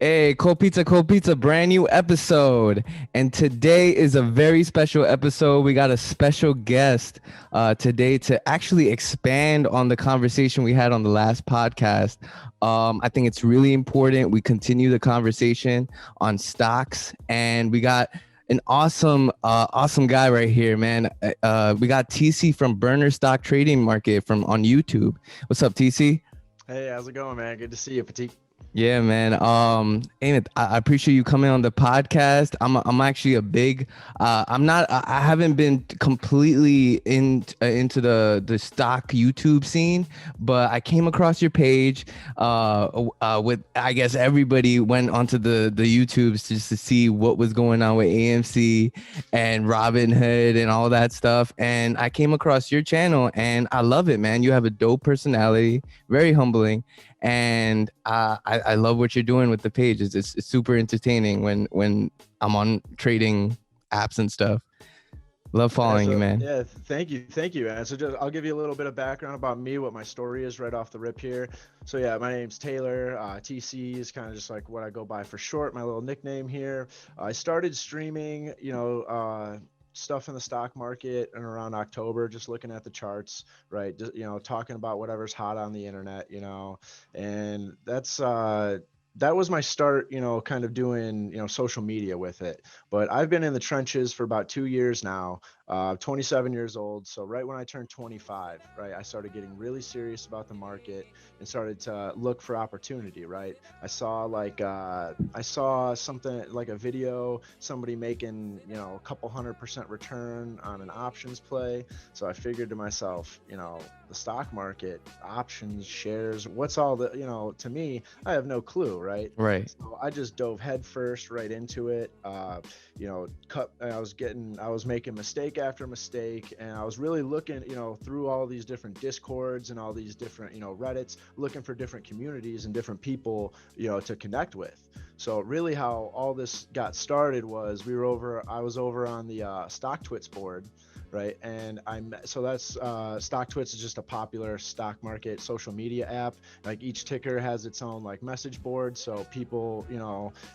Hey, Cold Pizza, brand new episode. And today is a very special episode. We got a special guest today to actually expand on the conversation we had on the last podcast. I think it's really important we continue the conversation on stocks, and we got an awesome guy right here, man. We got TC from Burner Stock Trading Market from on YouTube. What's up, TC? Hey, how's it going, man? Good to see you, Petit. Yeah, man. Amit, I appreciate you coming on the podcast. I'm actually a big. I'm not. I haven't been completely into the stock YouTube scene, but I came across your page. With I guess everybody went onto the YouTubes just to see what was going on with AMC and Robinhood and all that stuff. And I came across your channel, and I love it, man. You have a dope personality, very humbling, and I love what you're doing with the page. It's super entertaining when I'm on trading apps and stuff. Love Yeah, following you, man. thank you, man. So just I'll give you a little bit of background about me, what my story is right off the rip here. So yeah, my name's Taylor. TC is kind of just like what I go by for short, my little nickname here. I started streaming, stuff in the stock market and around October, just looking at the charts, right? Just, talking about whatever's hot on the internet, and that was my start, kind of doing, social media with it. But I've been in the trenches for about 2 years now, 27 years old. So right when I turned 25, right, I started getting really serious about the market and started to look for opportunity, right? I saw something like a video, somebody making, a couple 100% return on an options play. So I figured to myself, the stock market, options, shares, what's all the, to me, I have no clue, right? Right. So I just dove headfirst right into it. I was making mistake after mistake, and I was really looking, through all these different discords and all these different, Reddits, looking for different communities and different people, to connect with. So really how all this got started was I was over on the StockTwits board, right? And so that's StockTwits is just a popular stock market social media app. Like each ticker has its own like message board, so people,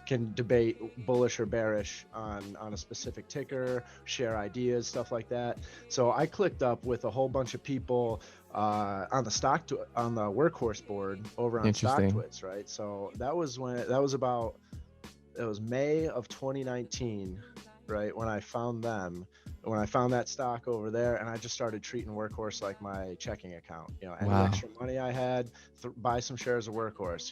can debate bullish or bearish on a specific ticker, share ideas, stuff like that. So I clicked up with a whole bunch of people on the workhorse board over on Interesting. StockTwits, right? So it was May of 2019, right, when I found that stock over there, and I just started treating Workhorse like my checking account. Any Wow. extra money I had, buy some shares of Workhorse.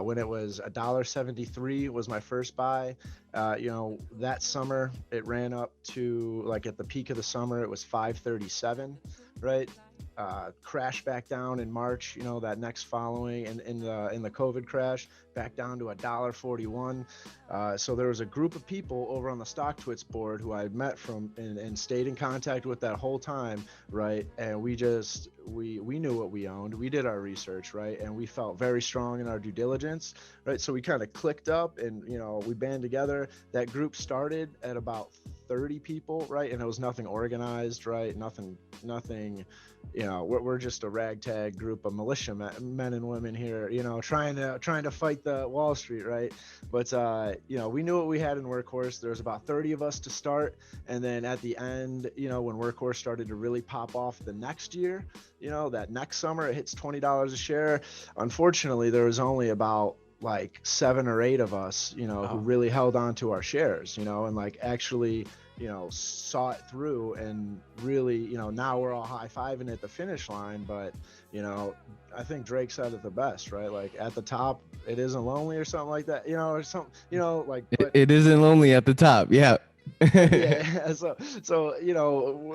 When it was $1.73 was my first buy. That summer it ran up to, like, at the peak of the summer it was 537, right? Crashed back down in March, that next following, and in the COVID crash, back down to $1.41. So there was a group of people over on the StockTwits board who I had met and stayed in contact with that whole time, right? And we knew what we owned. We did our research, right? And we felt very strong in our due diligence, right? So we kind of clicked up, and we band together. That group started at about 30 people, right? And it was nothing organized, right? Nothing. We're just a ragtag group of militia men and women here, trying to fight the Wall Street, right? But we knew what we had in Workhorse. There was about 30 of us to start, and then at the end, when Workhorse started to really pop off the next year, that next summer it hits $20 a share. Unfortunately, there was only about like 7 or 8 of us, who Oh. really held on to our shares, and like actually, saw it through, and really, now we're all high-fiving at the finish line. But, I think Drake said it the best, right? Like, at the top, it isn't lonely, or something like that, or something, like, It, but it isn't lonely at the top. Yeah. yeah. So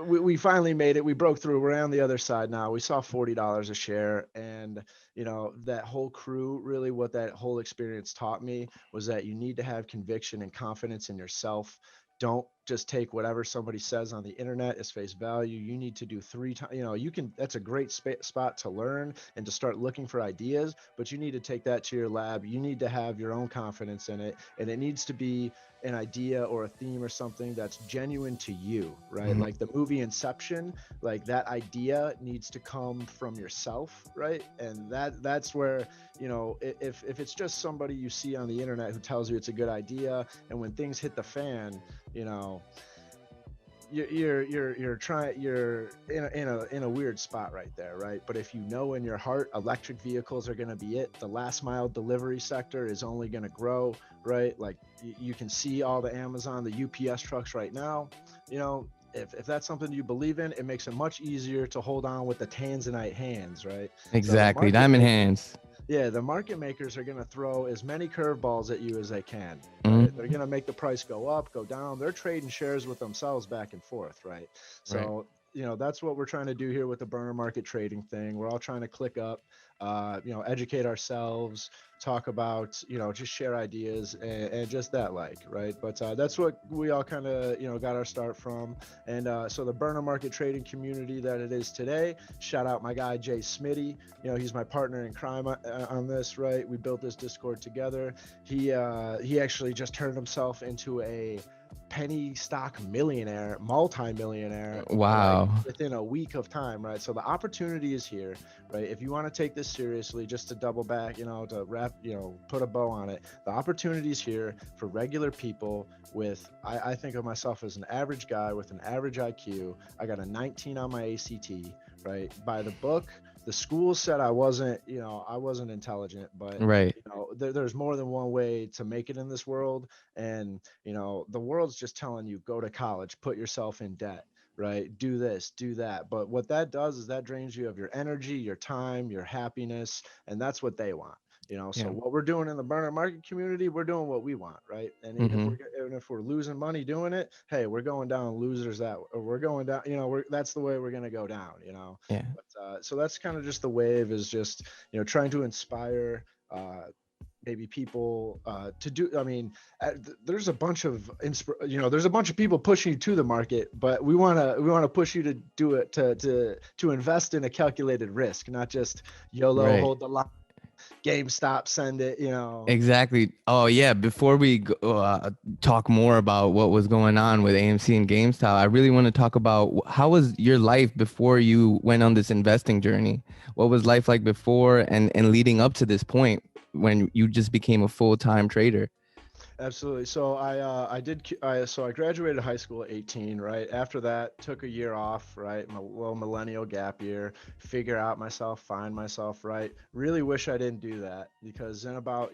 we finally made it. We broke through. We're on the other side now. We saw $40 a share, and that whole crew, really what that whole experience taught me was that you need to have conviction and confidence in yourself. Don't just take whatever somebody says on the internet as face value. You need to do 3 times, you can, that's a great spot to learn and to start looking for ideas, but you need to take that to your lab. You need to have your own confidence in it, and it needs to be an idea or a theme or something that's genuine to you, right? Mhm. Like the movie Inception, like that idea needs to come from yourself, right? And that's where, if it's just somebody you see on the internet who tells you it's a good idea, and when things hit the fan, you know you're trying, you're in a weird spot right there, right? But if you know in your heart electric vehicles are going to be it, the last mile delivery sector is only going to grow, right? Like you can see all the Amazon, the UPS trucks right now. If that's something you believe in, it makes it much easier to hold on with the Tanzanite hands, right? So the Exactly. market Diamond maker, hands. yeah, the market makers are going to throw as many curveballs at you as they can, right? They're Mhm. going to make the price go up, go down. They're trading shares with themselves back and forth, right? Right. So, that's what we're trying to do here with the burner market trading thing. We're all trying to click up, educate ourselves, talk about, just share ideas, and just that, like, right? But that's what we all kind of, got our start from. And so the burner market trading community that it is today, shout out my guy, Jay Smitty. He's my partner in crime on this, right? We built this Discord together. He actually just turned himself into a penny stock millionaire, multi-millionaire, like Wow. within a week of time, right? So the opportunity is here, right? If you want to take this seriously, just to double back, to wrap, put a bow on it, the opportunity is here for regular people with, I think of myself as an average guy with an average IQ. I got a 19 on my ACT, right? By the book, the school said I wasn't intelligent, but Right. there's more than one way to make it in this world. And the world's just telling you, go to college, put yourself in debt, right? Do this, do that. But what that does is that drains you of your energy, your time, your happiness, and that's what they want. So Yeah. what we're doing in the burner market community, we're doing what we want, right? And Mhm. if we're losing money doing it, hey, we're going down losers, that or we're going down, that's the way we're going to go down, Yeah. but so that's kind of just the wave, is just trying to inspire maybe people to do. I mean, there's a bunch of there's a bunch of people pushing you to the market, but we want to push you to do it, to invest in a calculated risk, not just YOLO, Right. hold the line, GameStop, send it. Exactly. Oh yeah. Before we talk more about what was going on with AMC and GameStop, I really want to talk about how was your life before you went on this investing journey. What was life like before and leading up to this point when you just became a full-time trader? Absolutely. So I graduated high school at 18, right? After that, took a year off, right? My little millennial gap year, figure out myself, find myself, right? Really wish I didn't do that, because then about,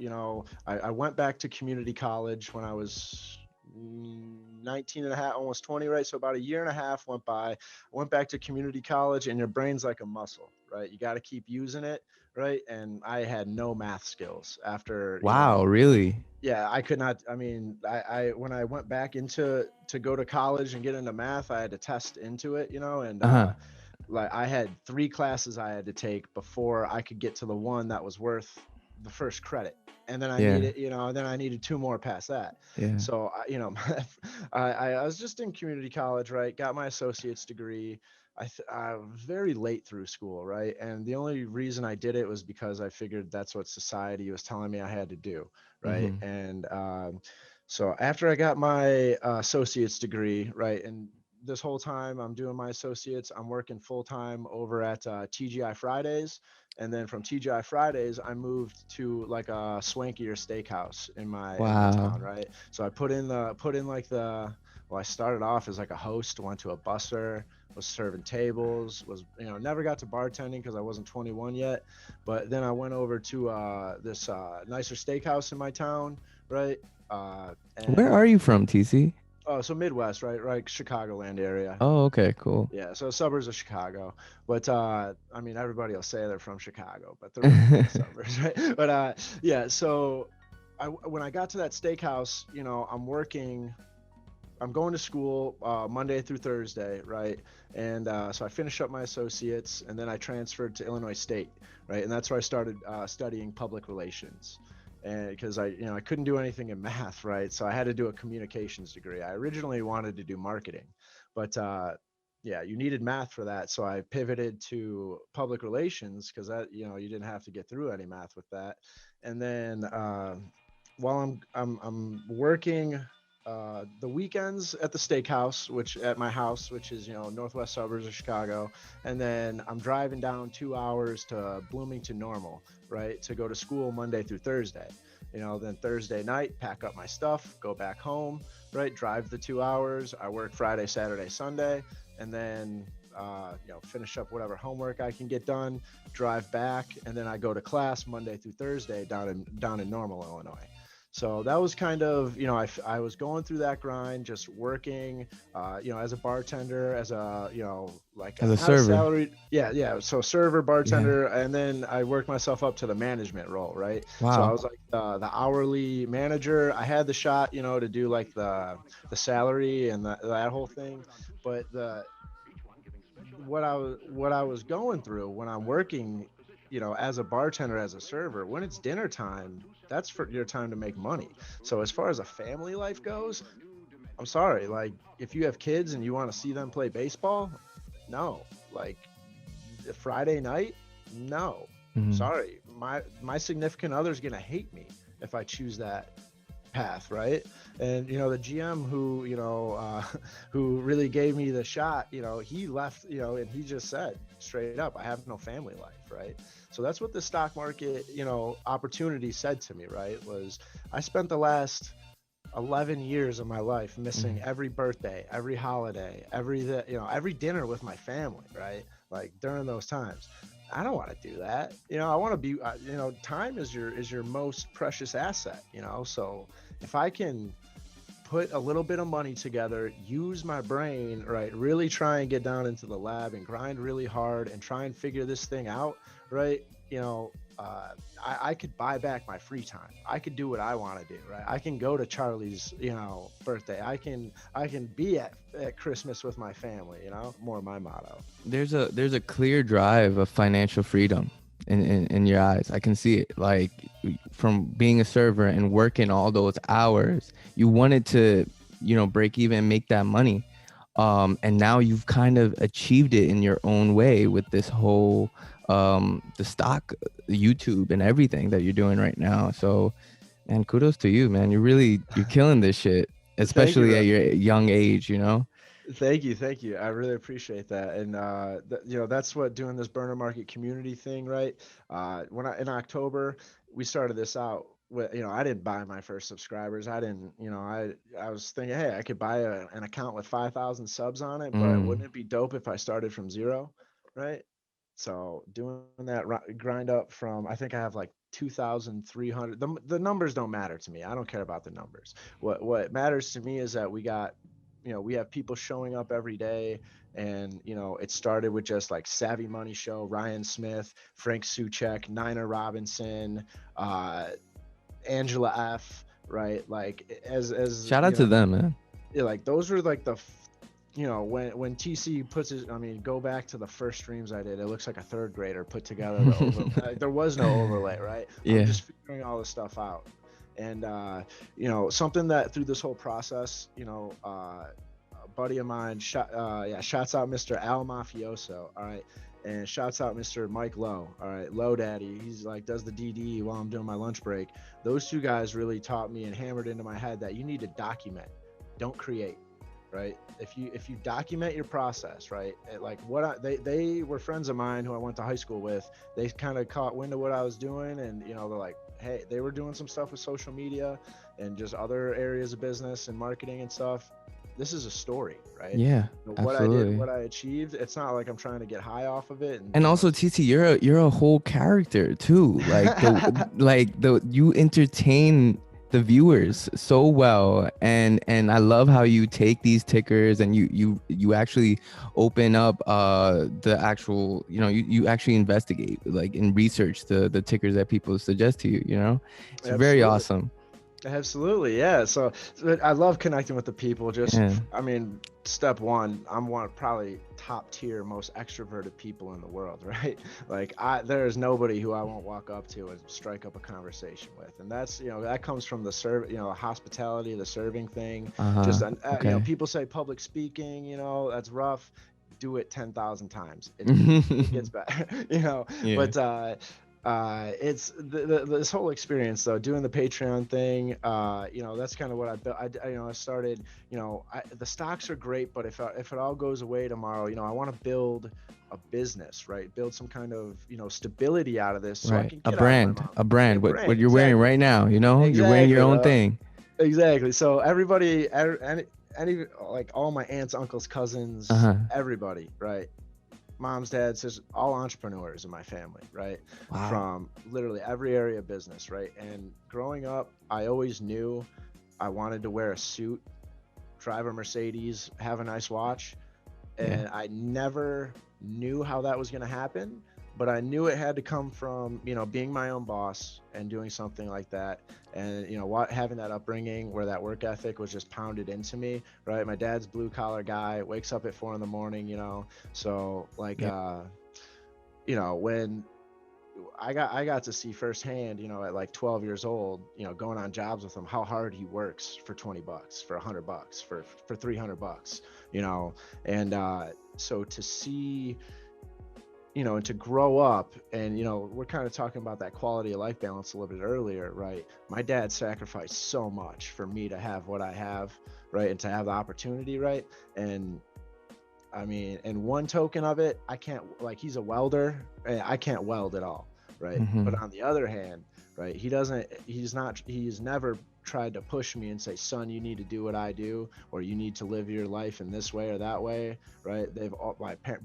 I went back to community college when I was 19 and a half, almost 20, right? So about a year and a half went by. I went back to community college, and your brain's like a muscle, right? You got to keep using it, right? And I had no math skills after, Wow, really? yeah, I could not. I mean, I when I went back into to go to college and get into math, I had to test into it, and Uh-huh. like I had 3 classes I had to take before I could get to the one that was worth the first credit. And then I Yeah. needed, then I needed 2 more past that. Yeah. So, I was just in community college, right? Got my associate's degree. I was very late through school, right? And the only reason I did it was because I figured that's what society was telling me I had to do, right? Mhm. And so after I got my associate's degree, right, and this whole time I'm doing my associates, I'm working full time over at TGI Fridays. And then from TGI Fridays, I moved to like a swankier steakhouse in my Wow. town, right? So I put in like well, I started off as like a host, went to a busser, was serving tables, was never got to bartending because I wasn't 21 yet. But then I went over to this nicer steakhouse in my town, right? Where And are you from, TC? Oh, so Midwest, right, Chicagoland area. Oh, okay, cool. Yeah, so suburbs of Chicago. But I mean, everybody will say they're from Chicago, but they're really from the suburbs, right? But yeah, so when I got to that steakhouse, I'm going to school Monday through Thursday, right? And so I finished up my associates, and then I transferred to Illinois State, right? And that's where I started studying public relations. and because I couldn't do anything in math, right? So I had to do a communications degree. I originally wanted to do marketing, but yeah, you needed math for that. So I pivoted to public relations because that, you didn't have to get through any math with that. And then while I'm working the weekends at the steakhouse, which at my house, which is northwest suburbs of Chicago, and then I'm driving down 2 hours to Bloomington Normal, right, to go to school Monday through Thursday. Then Thursday night, pack up my stuff, go back home, right, drive the 2 hours. I work Friday, Saturday, Sunday, and then finish up whatever homework I can get done, drive back, and then I go to class Monday through Thursday down in Normal, Illinois. So that was kind of, I was going through that grind, just working, as a bartender, as a, like As a not a server. salaried, yeah. So server, Yeah. bartender, and then I worked myself up to the management role, right? So I Wow. was like the hourly manager. I had the shot, to do like the salary and that whole thing, but what I was going through when I'm working, as a bartender, as a server, when it's dinner time, that's for your time to make money. So as far as a family life goes, I'm sorry, like if you have kids and you want to see them play baseball, no. Like Friday night, no. Mhm. Sorry. My significant other's going to hate me if I choose that path, right? And the GM who who really gave me the shot, he left, and he just said straight up, I have no family life, right? So that's what the stock market, opportunity said to me, right? Was I spent the last 11 years of my life missing Mhm. every birthday, every holiday, every dinner with my family, right? Like during those times. I don't want to do that. I want to be, time is your most precious asset, So if I can put a little bit of money together, use my brain, right, really try and get down into the lab and grind really hard and try and figure this thing out, right? I could buy back my free time. I could do what I want to do, right? I can go to Charlie's, birthday. I can be at Christmas with my family, more my motto. There's a clear drive of financial freedom in your eyes. I can see it. Like from being a server and working all those hours, you wanted to, break even, make that money. And now you've kind of achieved it in your own way with this whole the stock, YouTube and everything that you're doing right now. So, man, kudos to you, man. You're killing this shit, Thank you, especially at brother. your young age. Thank you. I really appreciate that. And that's what doing this burner market community thing, right? When I in October we started this out with, I didn't buy my first subscribers. I didn't, I was thinking, hey, I could buy an account with 5,000 subs on it, but Mm. wouldn't it be dope if I started from zero, right? So doing that grind up from, I think I have like 2,300. The numbers don't matter to me. I don't care about the numbers. What matters to me is that we have people showing up every day, and it started with just like Savvy Money Show, Ryan Smith, Frank Suchek, Nina Robinson, uh Angela F, right? Like as Shout out to them, man. yeah, like those were like when TC puts it, I mean, go back to the first streams I did, it looks like a third grader put together the overlay. There was no overlay, right? I'm Yeah. just figuring all this stuff out. And something that through this whole process, a buddy of mine shouts out Mr. Al Mafioso, all right, and shouts out Mr. Mike Lowe, all right, Low Daddy. He's like does the DD while I'm doing my lunch break. Those two guys really taught me and hammered into my head that you need to document, don't create, right? If you document your process, right? Like they were friends of mine who I went to high school with. They kind of caught wind of what I was doing, and they're like, hey, they were doing some stuff with social media and just other areas of business and marketing and stuff. This is a story, right? Yeah, What I did, absolutely. what I achieved. It's not like I'm trying to get high off of it, and And also, TT, you're a whole character too. Like the you entertain the viewers so well, and I love how you take these tickers and you actually open up the actual, you actually investigate, like, and research the tickers that people suggest to you. It's very absolutely. awesome. Absolutely, yeah. So I love connecting with the people. Just, Yeah. I mean, step one, I'm one of probably top tier, most extroverted people in the world, right? Like, there is nobody who I won't walk up to and strike up a conversation with, and that's, that comes from the hospitality, the serving thing. Uh-huh. Just, Okay. people say public speaking, that's rough. Do it 10,000 times. It gets better, Yeah. But it's this whole experience though, doing the Patreon thing. That's kind of what I built. I started. The stocks are great, but if it all goes away tomorrow, I want to build a business, right? Build some kind of stability out of this, so I Right. can A get out of my brand. mom. A A brand. What brand, you're wearing exactly, right now, you're wearing your exactly, own bro. thing. Exactly. So everybody, any like all my aunts, uncles, cousins, Uh-huh. everybody, right? Moms, dads, just all entrepreneurs in my family, right? Wow. From literally every area of business, right? And growing up, I always knew I wanted to wear a suit, drive a Mercedes, have a nice watch, Yeah. and I never knew how that was going to happen, but I knew it had to come from, being my own boss and doing something like that. And what, having that upbringing where that work ethic was just pounded into me, right? My dad's blue collar guy, wakes up at 4 in the morning, so like Yeah. when I got to see firsthand, at like 12 years old, going on jobs with him, how hard he works for $20, for $100, for $300, you know, and so to see, and to grow up, and we're kind of talking about that quality of life balance a little bit earlier, right? My dad sacrificed so much for me to have what I have, right, and to have the opportunity, right, and I mean, and one token of it, I can't, like, he's a welder, and I can't weld at all, right? But Mm-hmm. on the other hand, right, he's never tried to push me and say, son, you need to do what I do, or you need to live your life in this way or that way, right?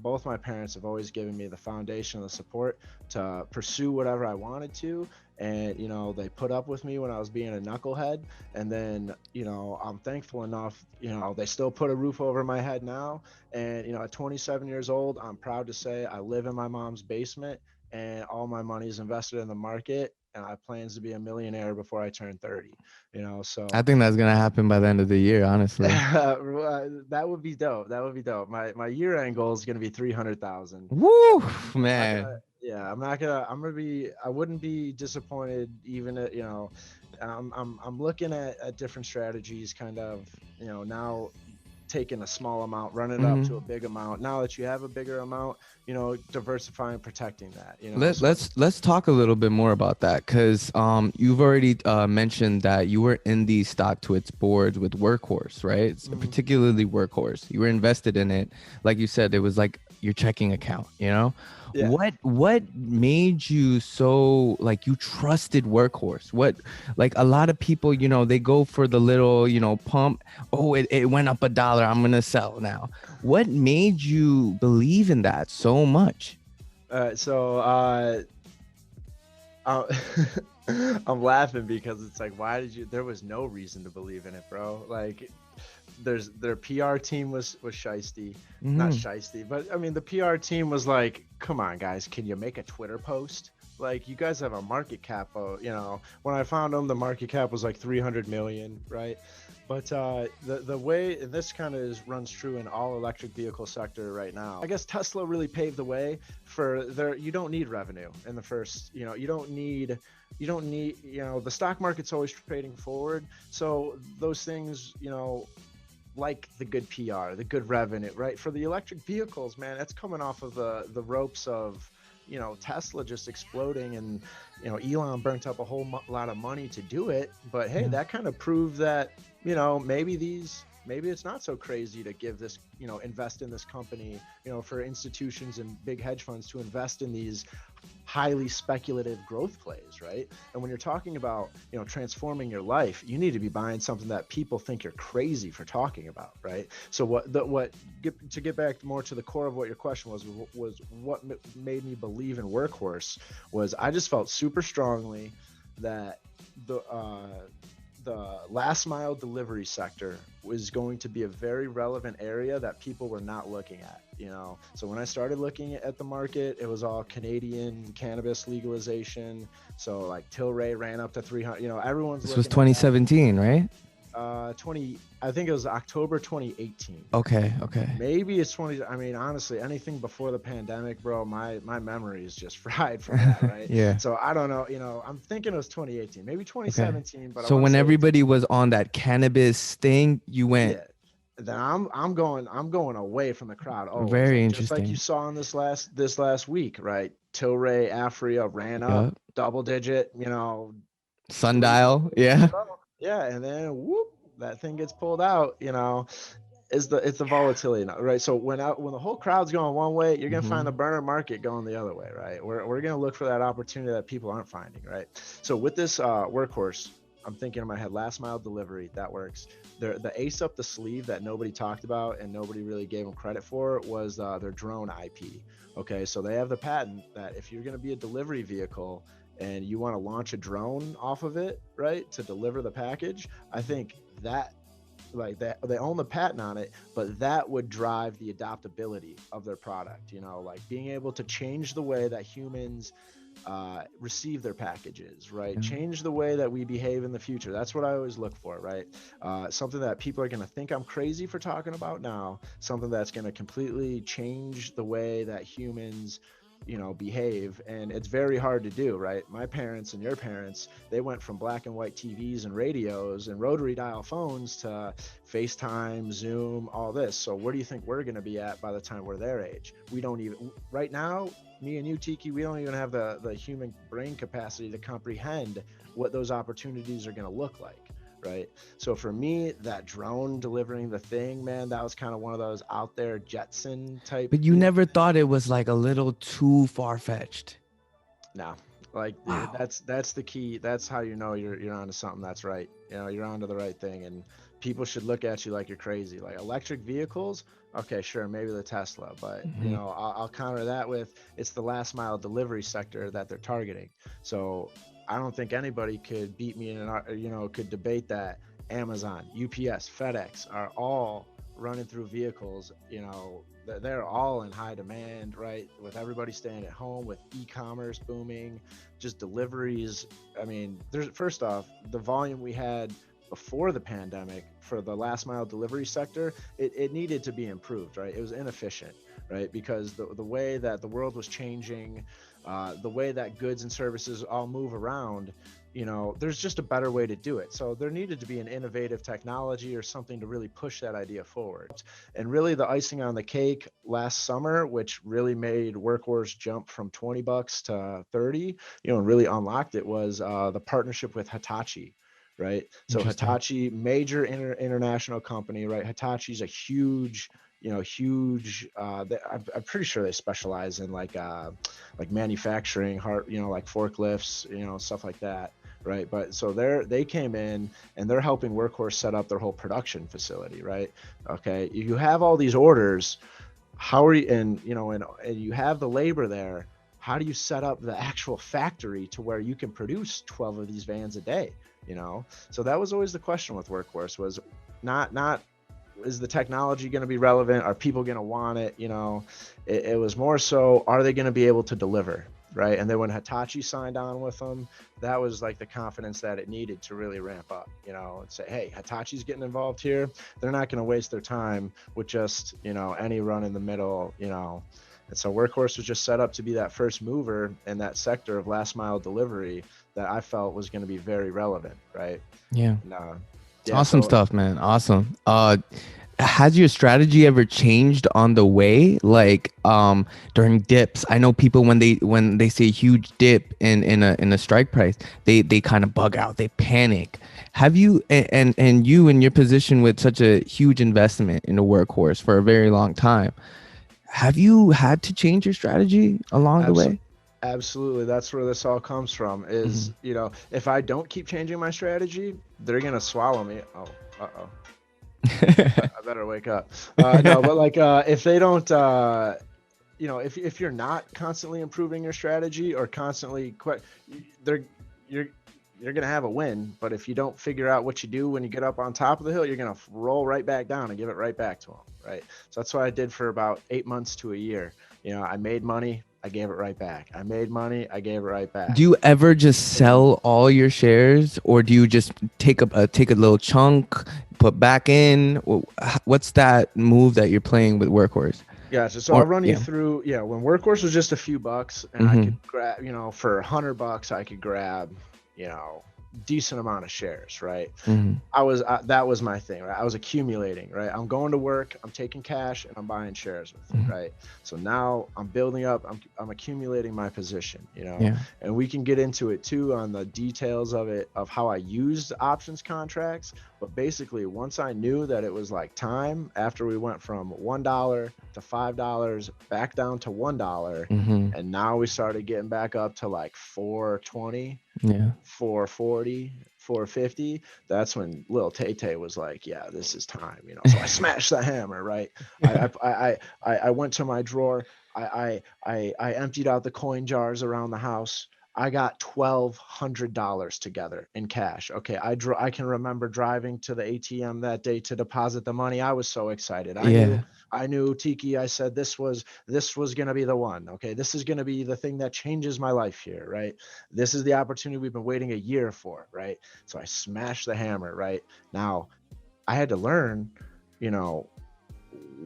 Both my parents have always given me the foundation, the support to pursue whatever I wanted to. And, they put up with me when I was being a knucklehead. And then, I'm thankful enough, they still put a roof over my head now. And, at 27 years old, I'm proud to say I live in my mom's basement, and all my money is invested in the market. And I have plans to be a millionaire before I turn 30, I so think that's gonna happen by the end of the year, honestly. that would be dope. That would be dope. My year end goal is going to be 300,000. Woo, I'm not gonna, man. yeah, I'm gonna be, I wouldn't be disappointed even at, I'm looking at different strategies, kind of, now taking a small amount, run it up to a Hmm. big amount. Now that you have a bigger amount, diversifying, protecting that, Let, so. let's let's talk a little bit more about that, because you've already mentioned that you were in the stock twits boards with Workhorse, right? Mhm. Particularly Workhorse. You were invested in it, like you said, it was like your checking account. Yeah. What made you so, like, you trusted Workhorse? What, like, a lot of people, they go for the little, pump. Oh, it went up $1. I'm gonna sell now. What made you believe in that so much? So uh, I'm laughing because it's like, why did you? There was no reason to believe in it, bro. Like, their PR team was shisty, not Hmm. shisty, but I mean the PR team was like, come on guys, can you make a Twitter post? Like, you guys have a market cap of, when I found them, the market cap was like 300 million, right? But the way this kind of runs true in all electric vehicle sector right now. I guess Tesla really paved the way for their. You don't need revenue in the first. You don't need. The stock market's always trading forward, so those things, like the good PR, the good revenue, right? For the electric vehicles, man, that's coming off of the ropes of, Tesla just exploding, and, Elon burnt up a whole lot of money to do it. But hey, Yeah. that kind of proved that, maybe it's not so crazy to give this, invest in this company, for institutions and big hedge funds to invest in these highly speculative growth plays, right? And when you're talking about, transforming your life, you need to be buying something that people think you're crazy for talking about, right? So to get back more to the core of what your question was what made me believe in Workhorse was I just felt super strongly that the the last mile delivery sector was going to be a very relevant area that people were not looking at, you know. So when I started looking at the market, it was all Canadian cannabis legalization. So like Tilray ran up to 300, you know, everyone's This was looking at that. 2017, right? 20, I think it was October 2018. Okay, okay. Maybe it's 20. I mean, honestly, anything before the pandemic, bro, my memory is just fried from that, right? Yeah. So I don't know, you know, I'm thinking it was 2018, maybe Okay. 2017, but I So want to when say it's, everybody was on that cannabis thing, you went yeah. Then I'm going away from the crowd. Oh, it's very like just like you interesting. saw in this last week, right? Tilray, Afria ran up Yeah. double digit, you know, three Sundial. weeks in Yeah. a row. Yeah, and then whoop, that thing gets pulled out, you know. It's the volatility now, right? So when the whole crowd's going one way, you're gonna find the Hmm. burner market going the other way, right? We're gonna look for that opportunity that people aren't finding, right? So with this workhorse, I'm thinking in my head, last mile delivery, that works. The ace up the sleeve that nobody talked about and nobody really gave them credit for was their drone IP. Okay, so they have the patent that if you're gonna be a delivery vehicle and you want to launch a drone off of it, right, to deliver the package, I think that like that they own the patent on it, but that would drive the adaptability of their product, you know, like being able to change the way that humans receive their packages, right? Yeah. Change the way that we behave in the future. That's what I always look for, right? Something that people are going to think I'm crazy for talking about now, something that's going to completely change the way that humans, you know, behave. And it's very hard to do, right? My parents and your parents, they went from black and white TVs and radios and rotary dial phones to FaceTime, Zoom, all this. So where do you think we're going to be at by the time we're their age? We don't even, right now, me and you, Tiki, we don't even have the human brain capacity to comprehend what those opportunities are going to look like, right? So for me, that drone delivering the thing, man, that was kind of one of those out there Jetson type, But you you know. never thought it was like a little too far-fetched. No, like Wow. that's the key. That's how you know you're onto something that's right. You know, you're onto the right thing, and people should look at you like you're crazy. Like electric vehicles, okay, sure, maybe the Tesla, but you Hmm. know, I'll counter that with it's the last mile delivery sector that they're targeting. So I don't think anybody could beat me in you know, could debate that. Amazon, UPS, FedEx are all running through vehicles, you know, they're all in high demand, right? With everybody staying at home, with e-commerce booming, just deliveries. I mean, there's first off, the volume we had before the pandemic for the last mile delivery sector, it needed to be improved, right? It was inefficient, right? Because the way that the world was changing, the way that goods and services all move around, you know, there's just a better way to do it. So there needed to be an innovative technology or something to really push that idea forward. And really the icing on the cake last summer, which really made Workhorse jump from $20 to 30, you know, and really unlocked it, was the partnership with Hitachi, right? So Interesting. Hitachi, major international company, right? Hitachi's a huge, you know, huge. I'm pretty sure they specialize in like manufacturing, you know, like forklifts, you know, stuff like that, right? But so they came in and they're helping Workhorse set up their whole production facility, right? Okay, you have all these orders. How are you, and you know, and you have the labor there. How do you set up the actual factory to where you can produce 12 of these vans a day? You know, so that was always the question with Workhorse, was not is the technology going to be relevant? Are people going to want it? You know, it was more so, are they going to be able to deliver? Right. And then when Hitachi signed on with them, that was like the confidence that it needed to really ramp up, you know, and say, hey, Hitachi's getting involved here. They're not going to waste their time with just, you know, any run in the middle, you know. And so Workhorse was just set up to be that first mover in that sector of last mile delivery that I felt was going to be very relevant. Right. Yeah. And, It's yeah. awesome So stuff, man. Awesome. Has your strategy ever changed on the way, like during dips? I know people when they see a huge dip in a strike price, they kind of bug out, they panic. Have you and you in your position with such a huge investment in a workhorse for a very long time, have you had to change your strategy along the absolutely. way? Absolutely. That's where this all comes from Hmm. is, you know, if I don't keep changing my strategy, they're going to swallow me. Oh, uh-oh. I better wake up. No, but like, if they don't, you know, if you're not constantly improving your strategy or constantly they're, you're, you're going to have a win, but if you don't figure out what you do when you get up on top of the hill, you're going to roll right back down and give it right back to them, right? So that's what I did for about 8 months to a year. I made money, I gave it right back. I made money, I gave it right back. Do you ever just sell all your shares, or do you just take a little chunk, put back in? What's that move that you're playing with Workhorse? Gotcha. So I'll run you through. Yeah, when Workhorse was just a few bucks, and I could grab, for $100, I could grab, decent amount of shares, right? That was my thing, right? I was accumulating, right? I'm going to work, I'm taking cash, and I'm buying shares with it, right? So now I'm building up, I'm accumulating my position, and we can get into it too on the details of it, of how I used options contracts. But basically, once I knew that it was like time, after we went from $1 to $5 back down to $1, and now we started getting back up to like $4.20, $4.40, $4.50. That's when little Tay was like, yeah, this is time, So I smashed the hammer, right? I went to my drawer, I emptied out the coin jars around the house. I got $1,200 together in cash. Okay, I can remember driving to the ATM that day to deposit the money. I was so excited. I knew Tiki. I said this was going to be the one. Okay, this is going to be the thing that changes my life here, right? This is the opportunity we've been waiting a year for, right? So I smashed the hammer, right? Now, I had to learn,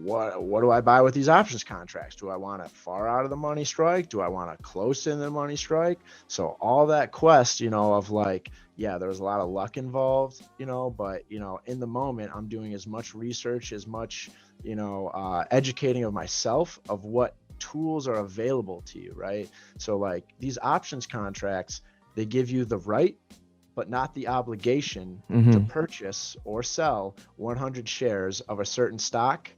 what do I buy with these options contracts? Do I want it far out of the money strike? Do I want it close in the money strike? So all that quest, of like, yeah, there was a lot of luck involved, but, in the moment, I'm doing as much research, as much, educating of myself of what tools are available to you, right? So like these options contracts, they give you the right, but not the obligation to purchase or sell 100 shares of a certain stock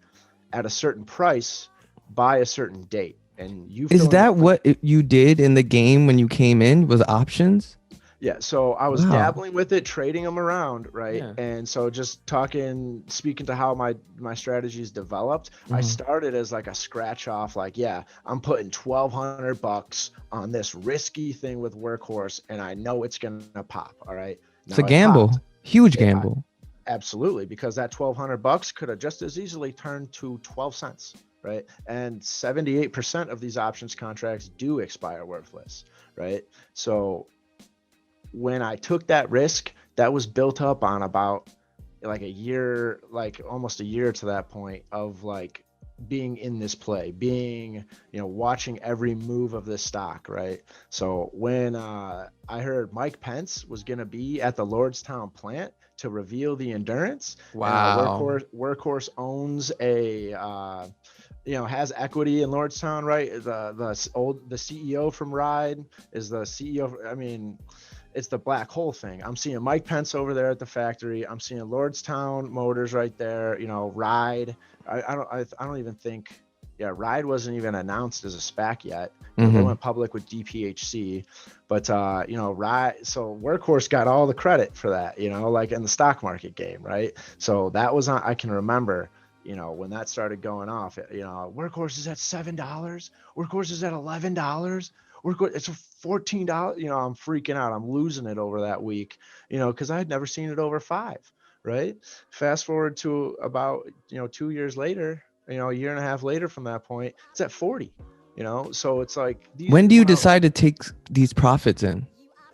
at a certain price by a certain date. And is that what you did in the game when you came in, was options? Yeah, so I was dabbling with it, trading them around, right? Yeah. And so just speaking to how my strategies developed, I started as like a scratch off, like, yeah, I'm putting $1,200 on this risky thing with Workhorse, and I know it's gonna pop. All right, now it's a gamble, huge gamble. Absolutely, because that $1,200 could have just as easily turned to 12 cents, right? And 78% of these options contracts do expire worthless, right? So when I took that risk, that was built up on about like a year, like almost a year to that point of like being in this play, being, watching every move of this stock, right? So when I heard Mike Pence was going to be at the Lordstown plant to reveal the Endurance, Workhorse owns a has equity in Lordstown, right? The CEO from Ride is the CEO. I mean, it's the black hole thing. I'm seeing Mike Pence over there at the factory. I'm seeing Lordstown Motors right there. Ride. I don't even think. Yeah, Ride wasn't even announced as a SPAC yet. They went public with DPHC, but Ride. So Workhorse got all the credit for that. Like in the stock market game, right? So that was I can remember. When that started going off, Workhorse is at $7. Workhorse is at $11. It's $14. I'm freaking out. I'm losing it over that week, because I had never seen it over $5, right? Fast forward to about, 2 years later, a year and a half later from that point, it's at 40, so it's like. When do you decide to take these profits in?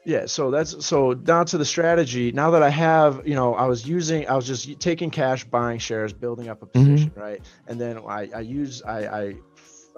Yeah, so down to the strategy. Now that I have, I was just taking cash, buying shares, building up a position, right? And then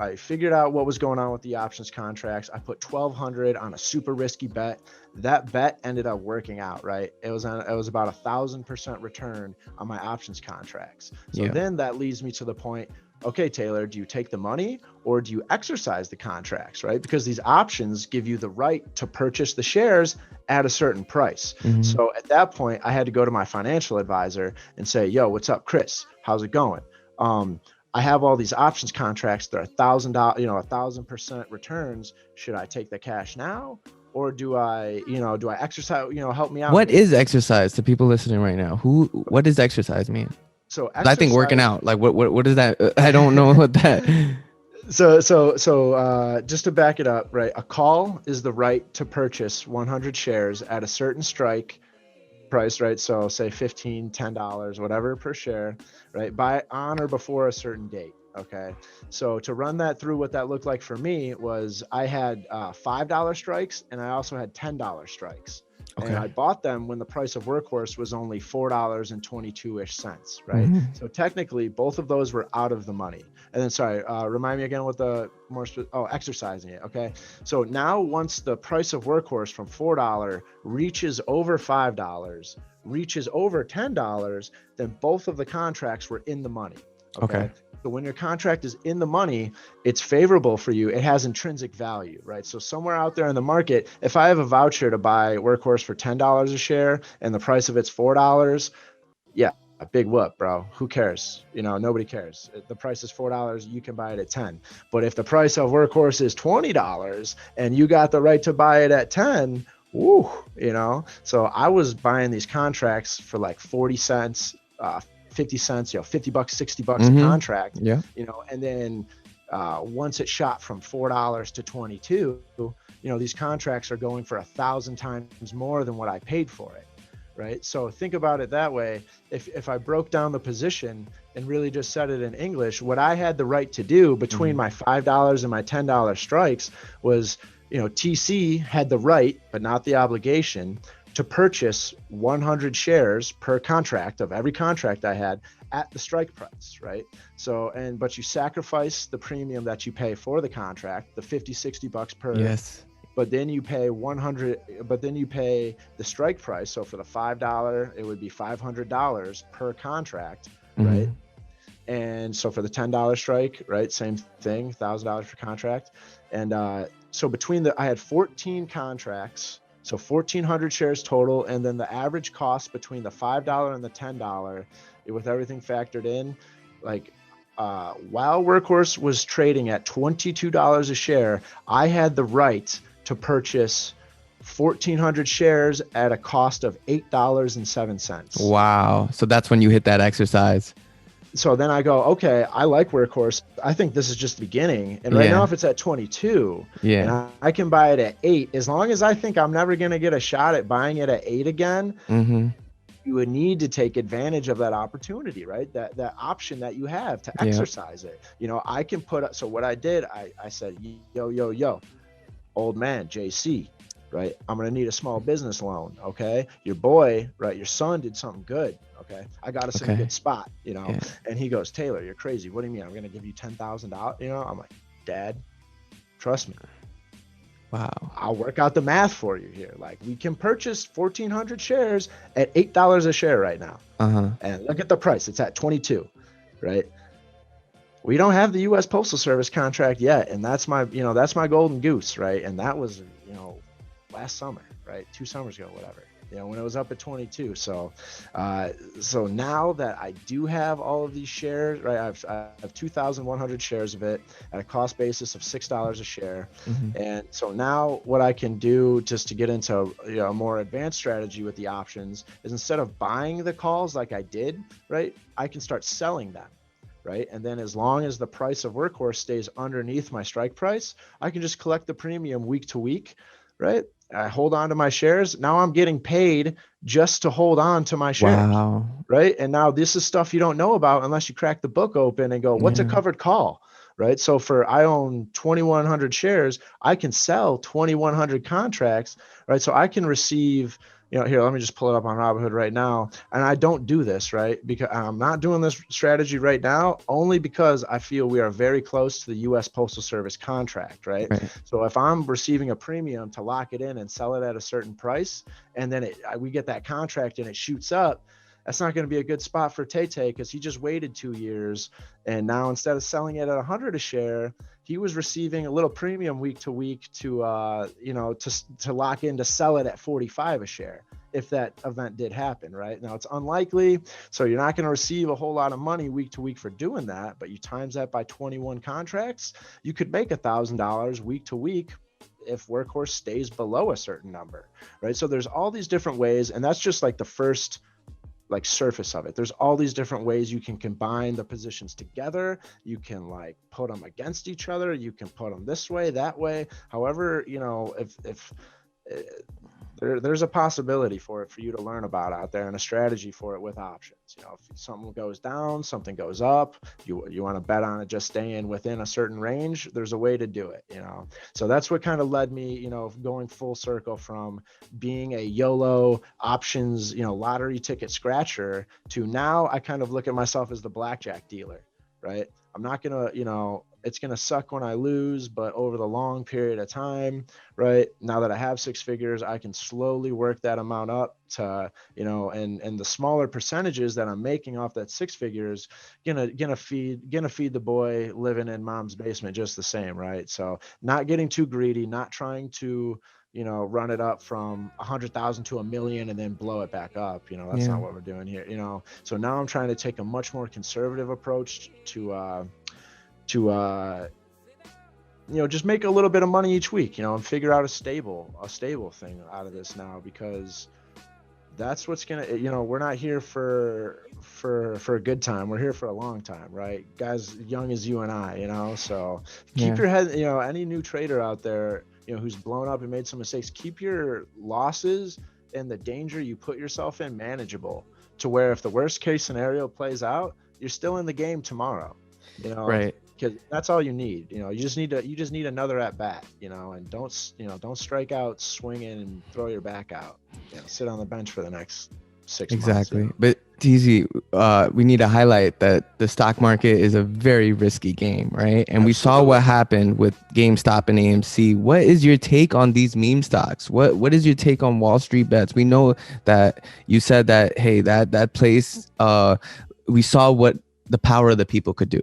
I figured out what was going on with the options contracts. I put 1,200 on a super risky bet. That bet ended up working out, right? It was about 1,000% return on my options contracts. So then that leads me to the point, okay, Taylor, do you take the money or do you exercise the contracts, right? Because these options give you the right to purchase the shares at a certain price. So at that point, I had to go to my financial advisor and say, yo, what's up, Chris? How's it going? I have all these options contracts that are $1,000% returns. Should I take the cash now? Or do I exercise, help me out? What is exercise to people listening right now? What does exercise mean? So I think working out, like what is that? I don't know what that. Just to back it up, right? A call is the right to purchase 100 shares at a certain strike price, right? So say 15, $10, whatever per share, right? By on or before a certain date. Okay. So to run that through, what that looked like for me was I had $5 strikes and I also had $10 strikes. And Okay. I bought them when the price of Workhorse was only $4.22-ish cents, right? Mhm. So technically, both of those were out of the money. And then, sorry, remind me again what the exercising it. Okay. So now, once the price of Workhorse from $4 reaches over $5, reaches over $10, then both of the contracts were in the money. Okay. Okay. So when your contract is in the money, it's favorable for you. It has intrinsic value, right? So somewhere out there in the market, if I have a voucher to buy Workhorse for $10 a share and the price of it's $4, yeah, a big whoop, bro. Who cares? Nobody cares. The price is $4, you can buy it at 10. But if the price of Workhorse is $20 and you got the right to buy it at 10, woo, So I was buying these contracts for like 40 cents, 50 cents, $50, $60 a contract, Yeah. And then once it shot from $4 to 22, these contracts are going for 1,000 times more than what I paid for it. Right. So think about it that way. If I broke down the position and really just said it in English, what I had the right to do between my $5 and my $10 strikes was, TC had the right, but not the obligation, to purchase 100 shares per contract of every contract I had at the strike price, right? So, but you sacrifice the premium that you pay for the contract, the 50, $60 per. Yes. But then you pay 100, but then you pay the strike price. So for the $5, it would be $500 per contract, right? And so for the $10 strike, right, same thing, $1,000 per contract. And so I had 14 contracts, so 1,400 shares total, and then the average cost between the $5 and the $10, with everything factored in, like while Workhorse was trading at $22 a share, I had the right to purchase 1,400 shares at a cost of $8.07. Wow. So that's when you hit that exercise. So then I go, okay, I like Workhorse. I think this is just the beginning. And right now, if it's at 22, and I can buy it at 8, as long as I think I'm never going to get a shot at buying it at 8 again, you would need to take advantage of that opportunity, right? That option that you have to exercise it. I can put up. So what I did, I said, yo, old man, JC, right? I'm going to need a small business loan. Okay. Your boy, right? Your son did something good. Okay. I got us in a good spot, and he goes, Taylor, you're crazy. What do you mean? I'm going to give you $10,000. I'm like, Dad, trust me. Wow. I'll work out the math for you here. Like, we can purchase 1,400 shares at $8 a share right now. And look at the price. It's at 22, right? We don't have the U.S. Postal Service contract yet, and that's my golden goose, right? And that was, last summer, right? 2 summers ago, whatever. When it was up at 22. So now that I do have all of these shares, right? I have 2,100 shares of it at a cost basis of $6 a share. And so now what I can do, just to get into a more advanced strategy with the options, is instead of buying the calls like I did, right? I can start selling them. Right. And then as long as the price of Workhorse stays underneath my strike price, I can just collect the premium week to week. Right. I hold on to my shares. Now I'm getting paid just to hold on to my shares. Wow. Right. And now this is stuff you don't know about unless you crack the book open and go, what's a covered call? Right. So I own 2,100 shares. I can sell 2,100 contracts. Right. So I can receive, here, let me just pull it up on Robinhood right now. And I don't do this, right? Because I'm not doing this strategy right now, only because I feel we are very close to the U.S. Postal Service contract, right? So if I'm receiving a premium to lock it in and sell it at a certain price, and then we get that contract and it shoots up, that's not going to be a good spot for Tay-Tay, because he just waited 2 years. And now instead of selling it at 100 a share, he was receiving a little premium week to week to lock in to sell it at 45 a share if that event did happen. Right now, it's unlikely. So you're not going to receive a whole lot of money week to week for doing that. But you times that by 21 contracts, you could make $1,000 week to week if Workhorse stays below a certain number. Right. So there's all these different ways. And that's just like the first like surface of it. There's all these different ways you can combine the positions together. You can like put them against each other. You can put them this way, that way. However, if uh, there's a possibility for it for you to learn about out there, and a strategy for it with options. If something goes down, something goes up, you want to bet on it just staying within a certain range, there's a way to do it. So that's what kind of led me, going full circle from being a YOLO options, lottery ticket scratcher, to now I kind of look at myself as the blackjack dealer, right? I'm not gonna, it's gonna suck when I lose, but over the long period of time, right? Now that I have six figures, I can slowly work that amount up to, and the smaller percentages that I'm making off that six figures, gonna feed the boy living in mom's basement just the same, right? So not getting too greedy, not trying to, run it up from 100,000 to 1,000,000 and then blow it back up. That's Yeah. not what we're doing here. So now I'm trying to take a much more conservative approach to just make a little bit of money each week, and figure out a stable thing out of this now, because that's what's gonna, we're not here for a good time. We're here for a long time, right? Guys young as you and I, so keep your head, any new trader out there, who's blown up and made some mistakes, keep your losses and the danger you put yourself in manageable, to where if the worst case scenario plays out, you're still in the game tomorrow, Right. because that's all you need. You just need another at bat, and don't strike out swinging and throw your back out. Sit on the bench for the next 6 months. Exactly. But TZ, we need to highlight that the stock market is a very risky game, right? And we saw what happened with GameStop and AMC. What is your take on these meme stocks? What is your take on Wall Street bets? We know that you said that, hey, that place, we saw what the power of the people could do,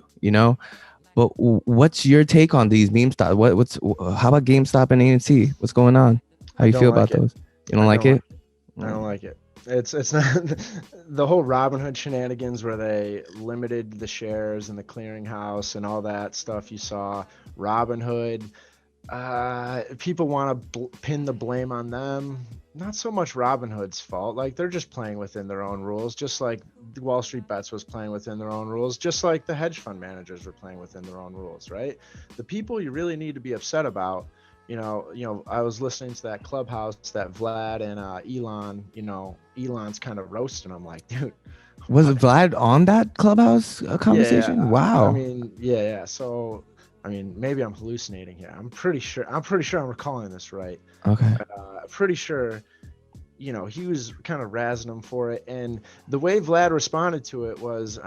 But what's your take on these meme stocks? How about GameStop and AMC? What's going on? How you feel about those? You don't like it? I don't like it. It's not the whole Robinhood shenanigans where they limited the shares in the clearinghouse and all that stuff. You saw Robinhood. People want to pin the blame on them. Not so much Robinhood's fault. Like, they're just playing within their own rules, just like Wall Street Bets was playing within their own rules, just like the hedge fund managers were playing within their own rules, right? The people you really need to be upset about, I was listening to that Clubhouse that Vlad and Elon, Elon's kind of roasting. I'm like, dude, was Vlad on that Clubhouse conversation? Yeah, wow. I mean, yeah. So, maybe I'm hallucinating here. I'm pretty sure I'm recalling this right. Okay. Pretty sure, he was kind of razzing him for it. And the way Vlad responded to it was,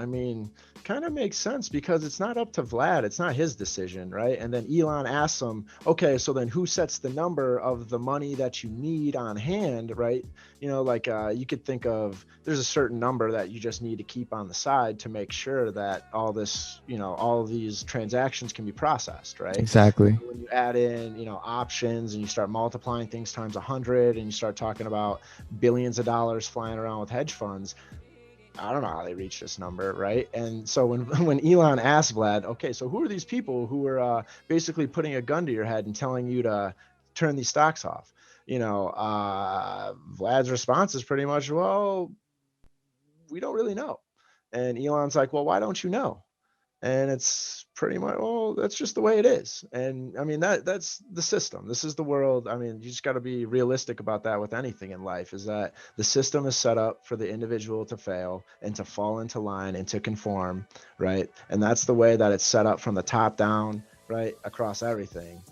kind of makes sense, because it's not up to Vlad. It's not his decision, right? And then Elon asks him, okay, so then who sets the number of the money that you need on hand, right? You could think of, there's a certain number that you just need to keep on the side to make sure that all this, all of these transactions can be processed, right? Exactly. When you add in, options, and you start multiplying things times 100, and you start talking about billions of dollars flying around with hedge funds, I don't know how they reached this number, right? And so when Elon asked Vlad, okay, so who are these people who are basically putting a gun to your head and telling you to turn these stocks off? Vlad's response is pretty much, well, we don't really know. And Elon's like, well, why don't you know? And it's pretty much, well, that's just the way it is. And that's the system. This is the world. You just got to be realistic about that with anything in life, is that the system is set up for the individual to fail and to fall into line and to conform, right? And that's the way that it's set up from the top down, right, across everything.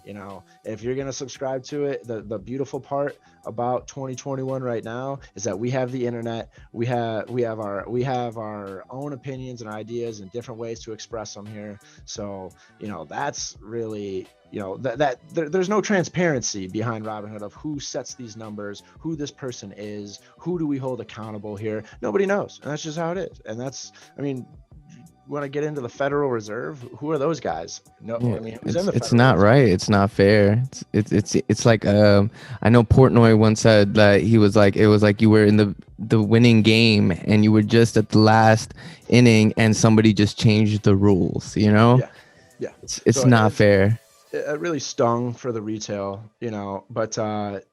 If you're going to subscribe to it, the beautiful part about 2021 right now is that we have the internet. We have our own opinions and ideas and different ways to express them here. So that's really, there's no transparency behind Robinhood of who sets these numbers, who this person is, who do we hold accountable here. Nobody knows, and that's just how it is. And that's, want to get into the Federal Reserve? Who are those guys? No, Yeah, it's not right. It's not fair. It's like I know Portnoy once said that it was like you were in the winning game and you were just at the last inning and somebody just changed the rules. Yeah. It's not fair. It really stung for the retail, But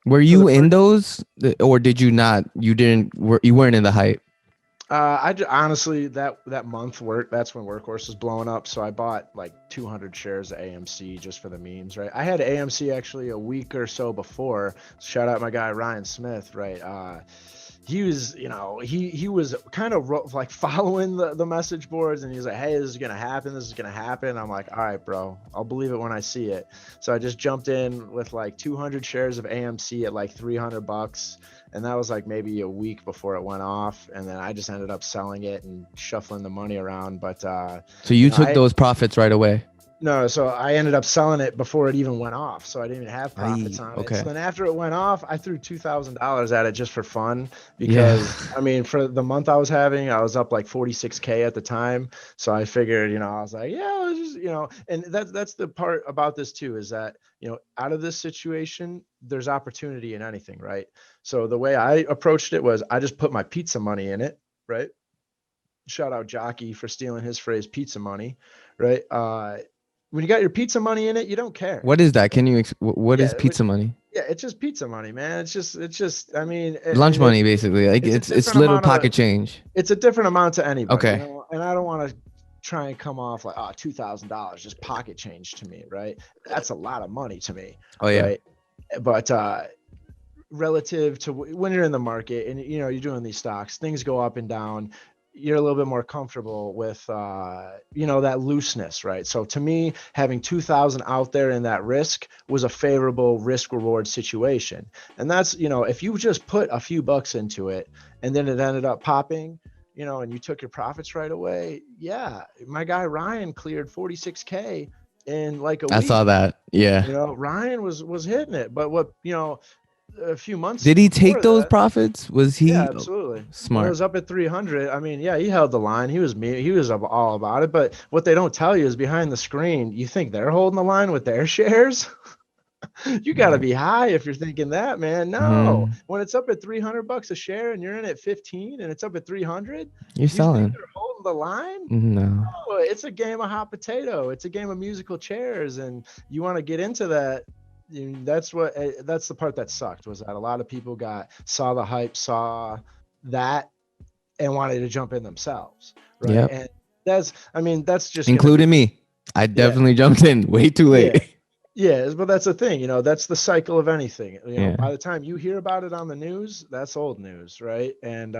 were you in those, or did you not? You weren't in the hype? Honestly, that month work, that's when Workhorse was blowing up. So I bought like 200 shares of AMC just for the memes, right? I had AMC actually a week or so before. Shout out my guy Ryan Smith, right? He was, he was kind of like following the message boards, and he's like, "Hey, this is gonna happen. This is gonna happen." I'm like, "All right, bro, I'll believe it when I see it." So I just jumped in with like 200 shares of AMC at like $300, and that was like maybe a week before it went off, and then I just ended up selling it and shuffling the money around. But So you took I those profits right away. no, so I ended up selling it before it even went off. So I didn't even have profits Aye, on it. So okay. then after it went off, I threw $2,000 at it just for fun Yeah. because I mean, for the month I was having, I was up like 46K at the time. So I figured, I was like, yeah, let's just, and that's the part about this too, is that, out of this situation, there's opportunity in anything, right? So the way I approached it was I just put my pizza money in it, right? Shout out Jockey for stealing his phrase, pizza money, right? When you got your pizza money in it, you don't care. What is that? Can you what is Yeah, pizza money? yeah, it's just pizza money, man. It's just. I mean, Lunch and money basically. Like it's a it's different little amount pocket of change. it's a different amount to anybody, Okay. And I don't want to try and come off like, oh, $2,000 just pocket change to me, right? That's a lot of money to me, Oh yeah. right? But relative to when you're in the market and you're doing these stocks, things go up and down, you're a little bit more comfortable with that looseness, right? So to me, having 2,000 out there in that risk was a favorable risk reward situation. And that's, if you just put a few bucks into it and then it ended up popping, and you took your profits right away, yeah, my guy Ryan cleared 46K in like a I saw week. that. Yeah. Ryan was hitting it. But what, a few months Did he take before those that, profits? Was yeah, he absolutely. When it smart? was up at 300, I mean, yeah, he held the line. He was all about it. But what they don't tell you is behind the screen, you think they're holding the line with their shares? You got to be high if you're thinking that, man. No, Mm-hmm. when it's up at $300 a share and you're in at 15 and it's up at 300, You're you think selling. they're holding the line? No. No, it's a game of hot potato. It's a game of musical chairs, and you want to get into that. That's the part that sucked, was that a lot of people saw the hype, saw that, and wanted to jump in themselves, right? Yep. And that's just gonna Including be, me. I yeah, definitely jumped in way too yeah. late. Yeah, but that's the thing, that's the cycle of anything. Yeah. By the time you hear about it on the news, that's old news, right? And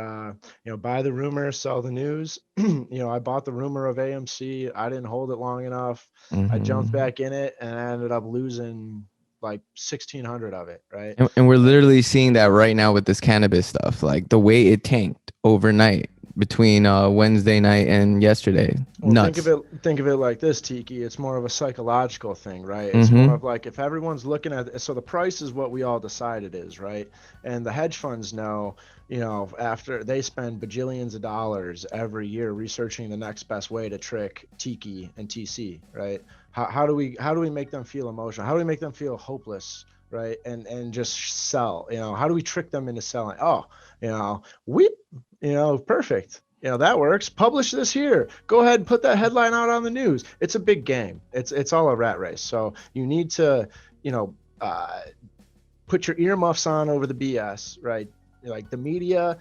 buy the rumor, sell the news. I bought the rumor of AMC. I didn't hold it long enough. I jumped Hmm. back in it and I ended up losing like 1,600 of it, right? And we're literally seeing that right now with this cannabis stuff. Like the way it tanked overnight between Wednesday night and yesterday. Well, think of Nuts. it think of it like this, Tiki. It's more of a psychological thing, right? It's more Mm-hmm. of like if everyone's looking at, so the price is what we all decide it is, right? And the hedge funds know, after they spend bajillions of dollars every year researching the next best way to trick Tiki and TC, right? How do we make them feel emotional? How do we make them feel hopeless, right? And just sell, how do we trick them into selling? Oh, we, perfect. That works. Publish this here. Go ahead and put that headline out on the news. It's a big game. It's all a rat race. So you need to, put your earmuffs on over the BS, right? Like the media.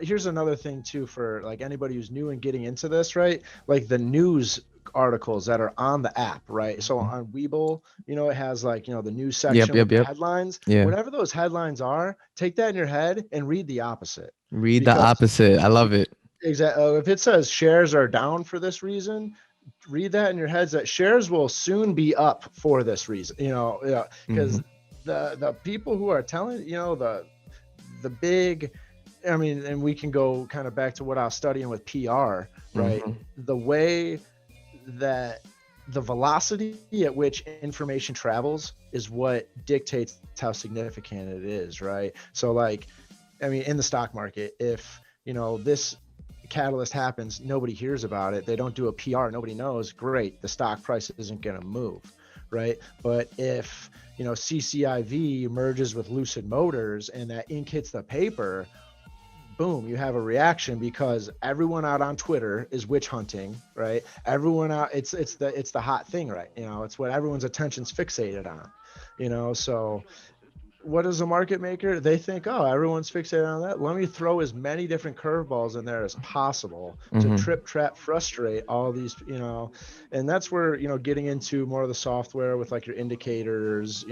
Here's another thing too, for like anybody who's new and getting into this, right? Like the news articles that are on the app, right? So on Webull, it has like, the news Yep, section with yep, the yep. headlines. Yeah. Whatever those headlines are, take that in your head and read the opposite. Read the Because opposite. I love it. exactly, if it says shares are down for this reason, read that in your heads that shares will soon be up for this reason. Hmm. Because the people who are telling, the big, I mean, and we can go kind of back to what I was studying with PR, right? Hmm. The way that the velocity at which information travels is what dictates how significant it is, right? So like, I mean, in the stock market, if this catalyst happens, nobody hears about it, they don't do a PR, nobody knows, great, the stock price isn't going to move, right? But if CCIV merges with Lucid Motors and that ink hits the paper, boom, you have a reaction because everyone out on Twitter is witch hunting, right? Everyone out, it's the hot thing, right? It's what everyone's attention's fixated on, so what is a market maker? They think, oh, everyone's fixated on that. Let me throw as many different curveballs in there as possible to Mm-hmm. trip, trap, frustrate all these, and that's where, getting into more of the software with like your indicators,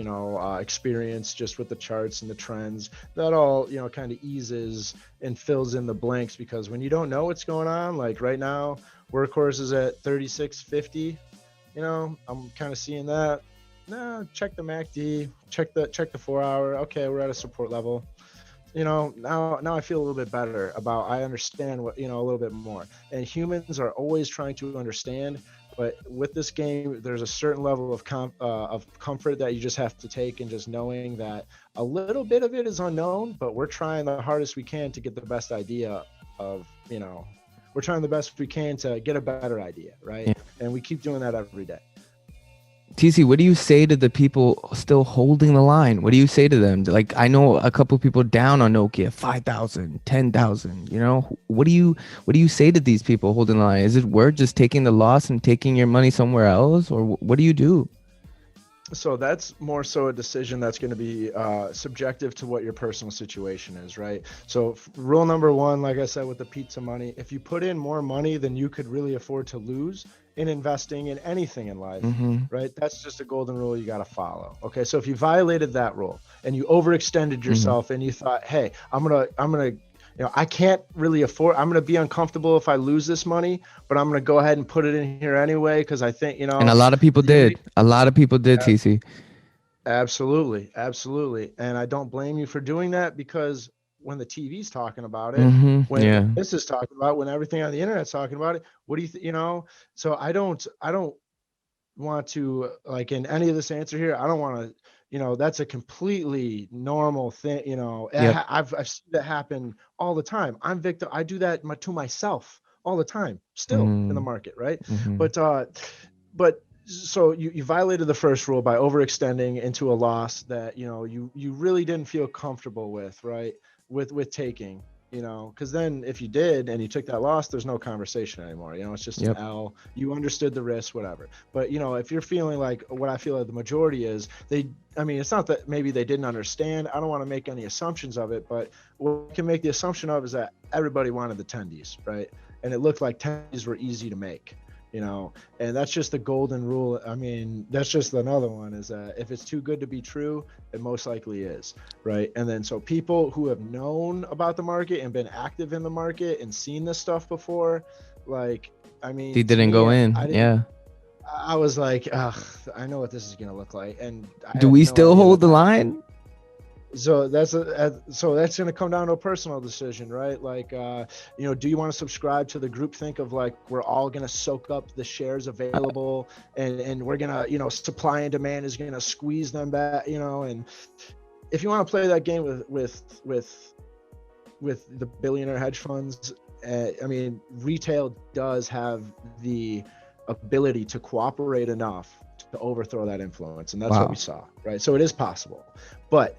experience just with the charts and the trends, that all, kind of eases and fills in the blanks, because when you don't know what's going on, like right now, workhorse is at 36.50, I'm kind of seeing that. No, check the MACD, check the 4 hour. Okay, we're at a support level. Now I feel a little bit better about, I understand what, a little bit more. And humans are always trying to understand, but with this game, there's a certain level of comfort that you just have to take, and just knowing that a little bit of it is unknown, but we're trying the hardest we can to get the best idea of, we're trying the best we can to get a better idea, right? Yeah. And we keep doing that every day. TC, what do you say to the people still holding the line? What do you say to them? Like, I know a couple people down on Nokia, 5,000, 10,000. What do you say to these people holding the line? Is it worth just taking the loss and taking your money somewhere else, or what do you do? So that's more so a decision that's going to be subjective to what your personal situation is, right? So rule number one, like I said, with the pizza money, if you put in more money than you could really afford to lose in investing in anything in life, Mm-hmm. right? That's just a golden rule you got to follow. Okay, so if you violated that rule and you overextended yourself, and you thought, hey, I'm gonna I can't really afford, I'm going to be uncomfortable if I lose this money, but I'm going to go ahead and put it in here anyway, because I think, And a lot of people you did. A lot of people did, TC. absolutely, absolutely. And I don't blame you for doing that, because when the TV's talking about it, Mm-hmm. when Yeah. this is talking about, when everything on the internet's talking about it, what do you think, So I don't want to, like, in any of this answer here, I don't want to, that's a completely normal thing. Yep. I've seen that happen all the time. I'm victim. I do that to myself all the time, still in the Mm-hmm. market, right? Mm-hmm. But so you violated the first rule by overextending into a loss that, you really didn't feel comfortable with, right? With taking, because then if you did and you took that loss, there's no conversation anymore. It's just an Yep. L. You understood the risk, whatever. But if you're feeling like what I feel like the majority is, it's not that maybe they didn't understand. I don't want to make any assumptions of it, but what I can make the assumption of is that everybody wanted the tendies, right? And it looked like tendies were easy to make. And that's just the golden rule. That's just another one, is that if it's too good to be true, it most likely is, right? And then so people who have known about the market and been active in the market and seen this stuff before, like, They to didn't me, go in. I didn't. Yeah. I was like, ugh, I know what this is gonna look like, and I Do had we no still idea hold that the that line? so that's going to come down to a personal decision, right? Like, do you want to subscribe to the group think of, like, we're all going to soak up the shares available, and we're going to, supply and demand is going to squeeze them back, and if you want to play that game with the billionaire hedge funds, retail does have the ability to cooperate enough to overthrow that influence, and that's what we Wow. saw, right? So it is possible, but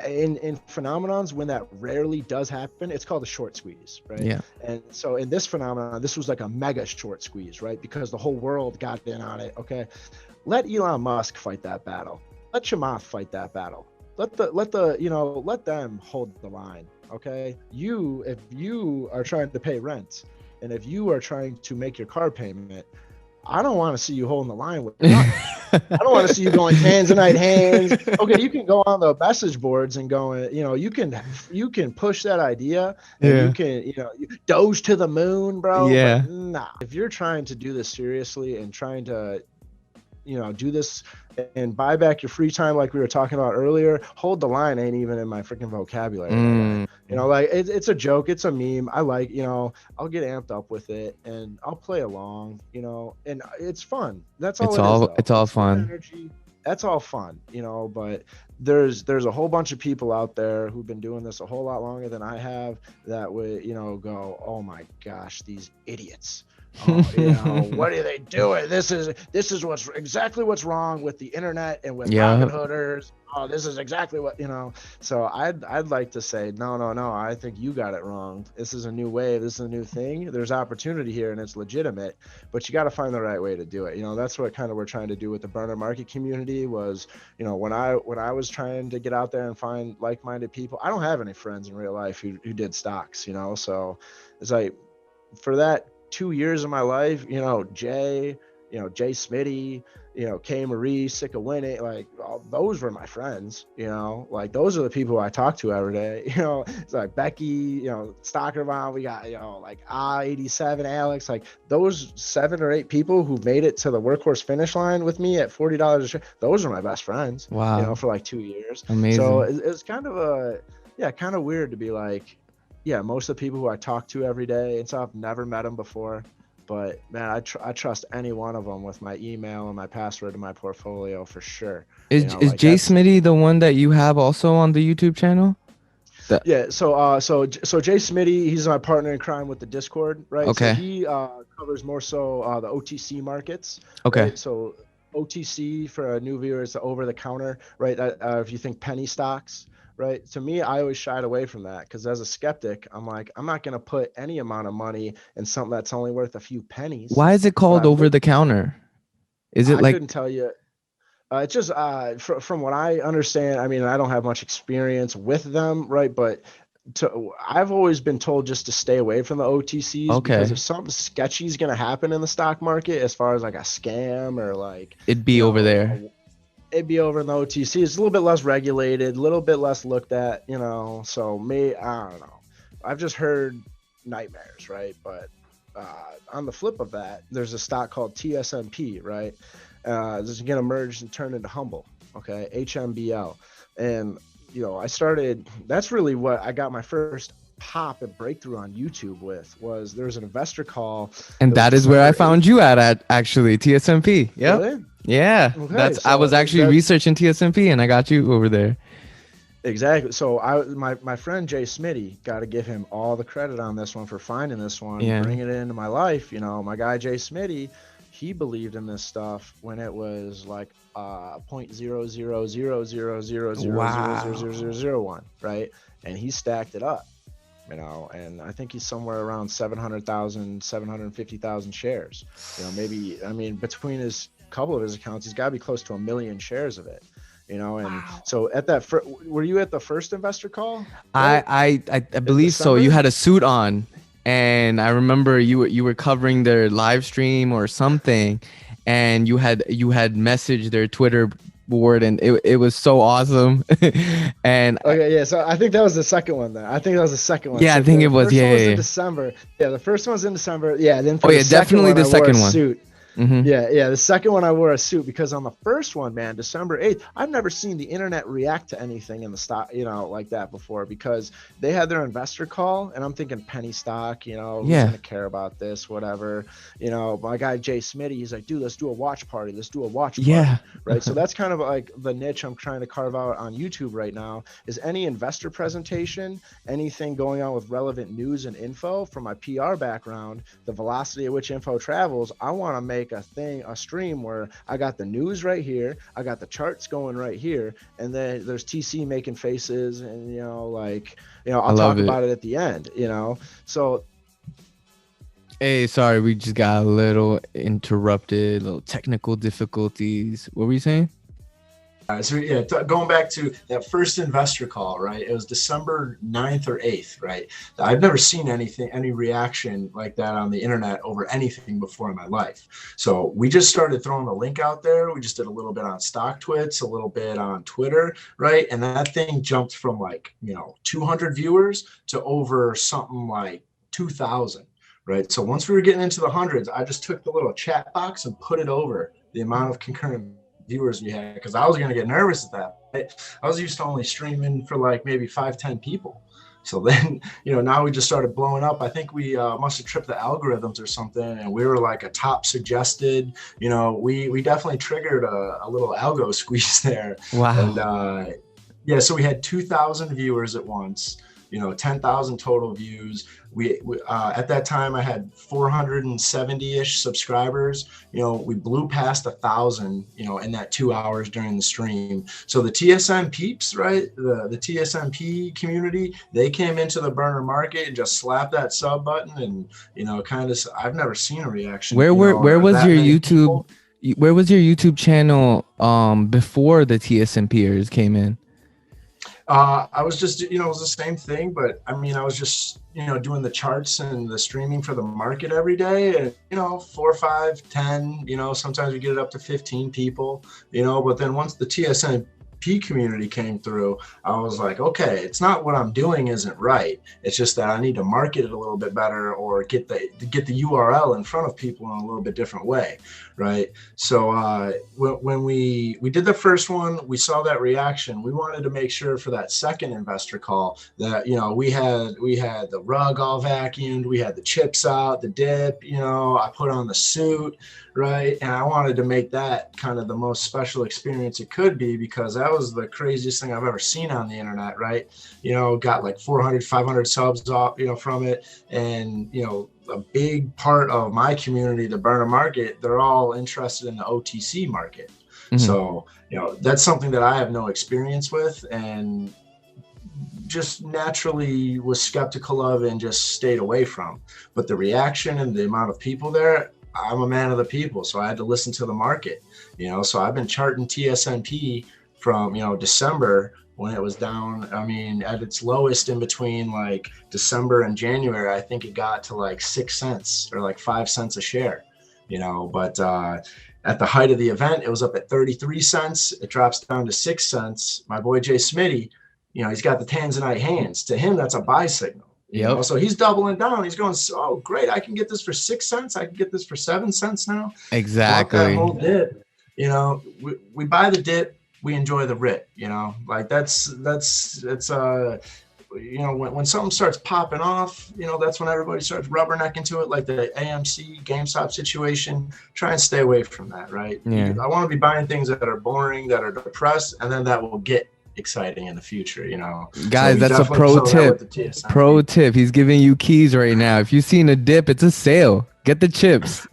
in phenomenons, when that rarely does happen, it's called a short squeeze, right? Yeah. And so in this phenomenon, this was like a mega short squeeze, right? Because the whole world got in on it. Okay, let Elon Musk fight that battle. Let Chamath fight that battle. Let them hold the line. Okay, if you are trying to pay rent, and if you are trying to make your car payment, I don't want to see you holding the line with nothing. I don't want to see you going Tanzanite hands. Okay, you can go on the message boards and going, you can push that idea, and you Yeah. can, doge to the moon, bro. But Yeah. nah, if you're trying to do this seriously and trying to, do this and buy back your free time, like we were talking about earlier, hold the line ain't even in my freaking vocabulary no way. Like it's a joke, it's a meme. I like, I'll get amped up with it and I'll play along, and it's fun. That's all It's it is, all though. it's all It's fun fun. energy. That's all fun, but there's a whole bunch of people out there who've been doing this a whole lot longer than I have that would, go, oh my gosh, these idiots. Oh, you know, what are they doing? This is what's exactly what's wrong with the internet and with Yeah. Robinhooders. Oh, this is exactly what, you know. So I'd like to say, no, no, no. I think you got it wrong. This is a new wave. This is a new thing. There's opportunity here and it's legitimate, but you got to find the right way to do it. You know, that's what kind of we're trying to do with the burner market community was, you know, when I was trying to get out there and find like-minded people, I don't have any friends in real life who did stocks, you know. So it's like for that 2 years of my life, you know, Jay Smitty, you know, Kay Marie, Sick of Winning, like all, those were my friends, you know, like those are the people I talk to every day, you know. It's like Becky, you know, Stockerbaum, we got, you know, like I-87, Alex, like those 7 or 8 people who made it to the workhorse finish line with me at $40 a share, those are my best friends, you know, Wow. for like 2 years. So Amazing. it's kind of kind of weird to be like, yeah, most of the people who I talk to every day and stuff, I've never met them before. But man, I trust any one of them with my email and my password to my portfolio for sure. You know, Is like Jay that's Smitty the one that you have also on the YouTube channel? The yeah. So Jay Smitty, he's my partner in crime with the Discord, right? So Okay. he covers more so the OTC markets, Okay. right? So OTC for new viewers, the over the counter, right? If you think penny stocks, right? To me, I always shied away from that because as a skeptic, I'm like, I'm not going to put any amount of money in something that's only worth a few pennies. Why is it But called I've over looked, the counter? Is it I like couldn't tell you. It's just from what I understand. I mean, I don't have much experience with them, right? But I've always been told just to stay away from the OTCs because if okay, something sketchy is going to happen in the stock market, as far as like a scam or like, it'd you be over know, there. it'd be over in the OTC. It's a little bit less regulated, a little bit less looked at, you know. So I don't know. I've just heard nightmares, right? But on the flip of that, there's a stock called TSMP, right? This is going to merge and turn into Humble, okay? HMBL. And, you know, that's really what I got my first pop and breakthrough on YouTube with was there was an investor call. And It was that is where I December found 8th. you at actually TSMP. Yep. Really? Yeah. Okay. That's I was So actually that's researching TSMP and I got you over there. exactly. So my friend Jay Smitty, got to give him all the credit on this one for finding this one, Yeah. bringing it into my life. You know, my guy Jay Smitty, he believed in this stuff when it was like 0.000000000001, Wow. right? And he stacked it up, you know, and I think he's somewhere around 700,000, 750,000 shares. You know, maybe, I mean, between his couple of his accounts, he's got to be close to 1 million shares of it. You know, and Wow. so at that, were you at the first investor call? Right I in believe so. You December. had a suit on, and I remember you were covering their live stream or something, and you had messaged their Twitter board, and it was so awesome. and Okay, yeah. So I think that was the second one. Then I think that was the second one. yeah, I So think it the was. first Yeah, one was yeah, in yeah. December. Yeah, the first one was in December. Yeah. Then Oh for the yeah, second definitely one, the I wore a second one. suit. Hmm. Yeah, yeah. The second one I wore a suit because on the first one, man, December 8th, I've never seen the internet react to anything in the stock, you know, like that before because they had their investor call and I'm thinking penny stock, you know, who's Yeah. gonna care about this, whatever. You know, my guy Jay Smitty, he's like, dude, let's do a watch party. Let's do a watch Yeah. party. Right. So that's kind of like the niche I'm trying to carve out on YouTube right now is any investor presentation, anything going on with relevant news and info from my PR background, the velocity at which info travels. I want to make a stream where I got the news right here, I got the charts going right here, and then there's TC making faces, and you know, like, you know, I I'll love talk it. about it at the end, you know. So Hey, sorry, we just got a little interrupted, little technical difficulties. What were you saying? So yeah, going back to that first investor call, right? It was December 9th or 8th, right? I've never seen any reaction like that on the internet over anything before in my life. So we just started throwing the link out there. We just did a little bit on StockTwits, a little bit on Twitter, right? And that thing jumped from like, 200 viewers to over something like 2,000, right? So once we were getting into the hundreds, I just took the little chat box and put it over the amount of concurrent viewers we had because I was going to get nervous at that. I was used to only streaming for like maybe 5-10 people. So then, now we just started blowing up. I think we must have tripped the algorithms or something, and we were like a top suggested. We definitely triggered a little algo squeeze there. Wow. And yeah, so we had 2,000 viewers at once. 10,000 total views. We at that time I had 470-ish subscribers. We blew past 1,000, in that 2 hours during the stream. So the TSM peeps, right? The TSMP community, they came into the burner market and just slapped that sub button, and I've never seen a reaction. Where was your YouTube? People. Where was your YouTube channel before the TSMPers came in? I was just, it was the same thing, but I was just, doing the charts and the streaming for the market every day, and 4, 5, 10, sometimes we get it up to 15 people, but then once the TSMP community came through, I was like, okay, it's not what I'm doing isn't right. It's just that I need to market it a little bit better, or get the URL in front of people in a little bit different way, right? So when we did the first one, we saw that reaction. We wanted to make sure for that second investor call that we had the rug all vacuumed, we had the chips out, the dip, I put on the suit, right? And I wanted to make that kind of the most special experience it could be, because that was the craziest thing I've ever seen on the internet, right? Got like 400, 500 subs off, from it. And, a big part of my community, the burner market, they're all interested in the OTC market. Mm-hmm. So, that's something that I have no experience with, and just naturally was skeptical of and just stayed away from. But the reaction and the amount of people there, I'm a man of the people, so I had to listen to the market, so I've been charting TSMP from, December when it was down. At its lowest in between like December and January, I think it got to like 6 cents or like 5 cents a share, but at the height of the event, it was up at 33 cents. It drops down to 6 cents. My boy Jay Smitty, he's got the Tanzanite hands. To him, that's a buy signal. So he's doubling down. He's going, oh, great. I can get this for 6 cents. I can get this for 7 cents now. Exactly. That whole dip, we buy the dip, we enjoy the rip, like it's when something starts popping off, that's when everybody starts rubbernecking to it, like the AMC GameStop situation. Try and stay away from that, right? Yeah. I want to be buying things that are boring, that are depressed, and then that will get exciting in the future, Guys, so that's a pro tip. He's giving you keys right now. If you've seen a dip, it's a sale. Get the chips.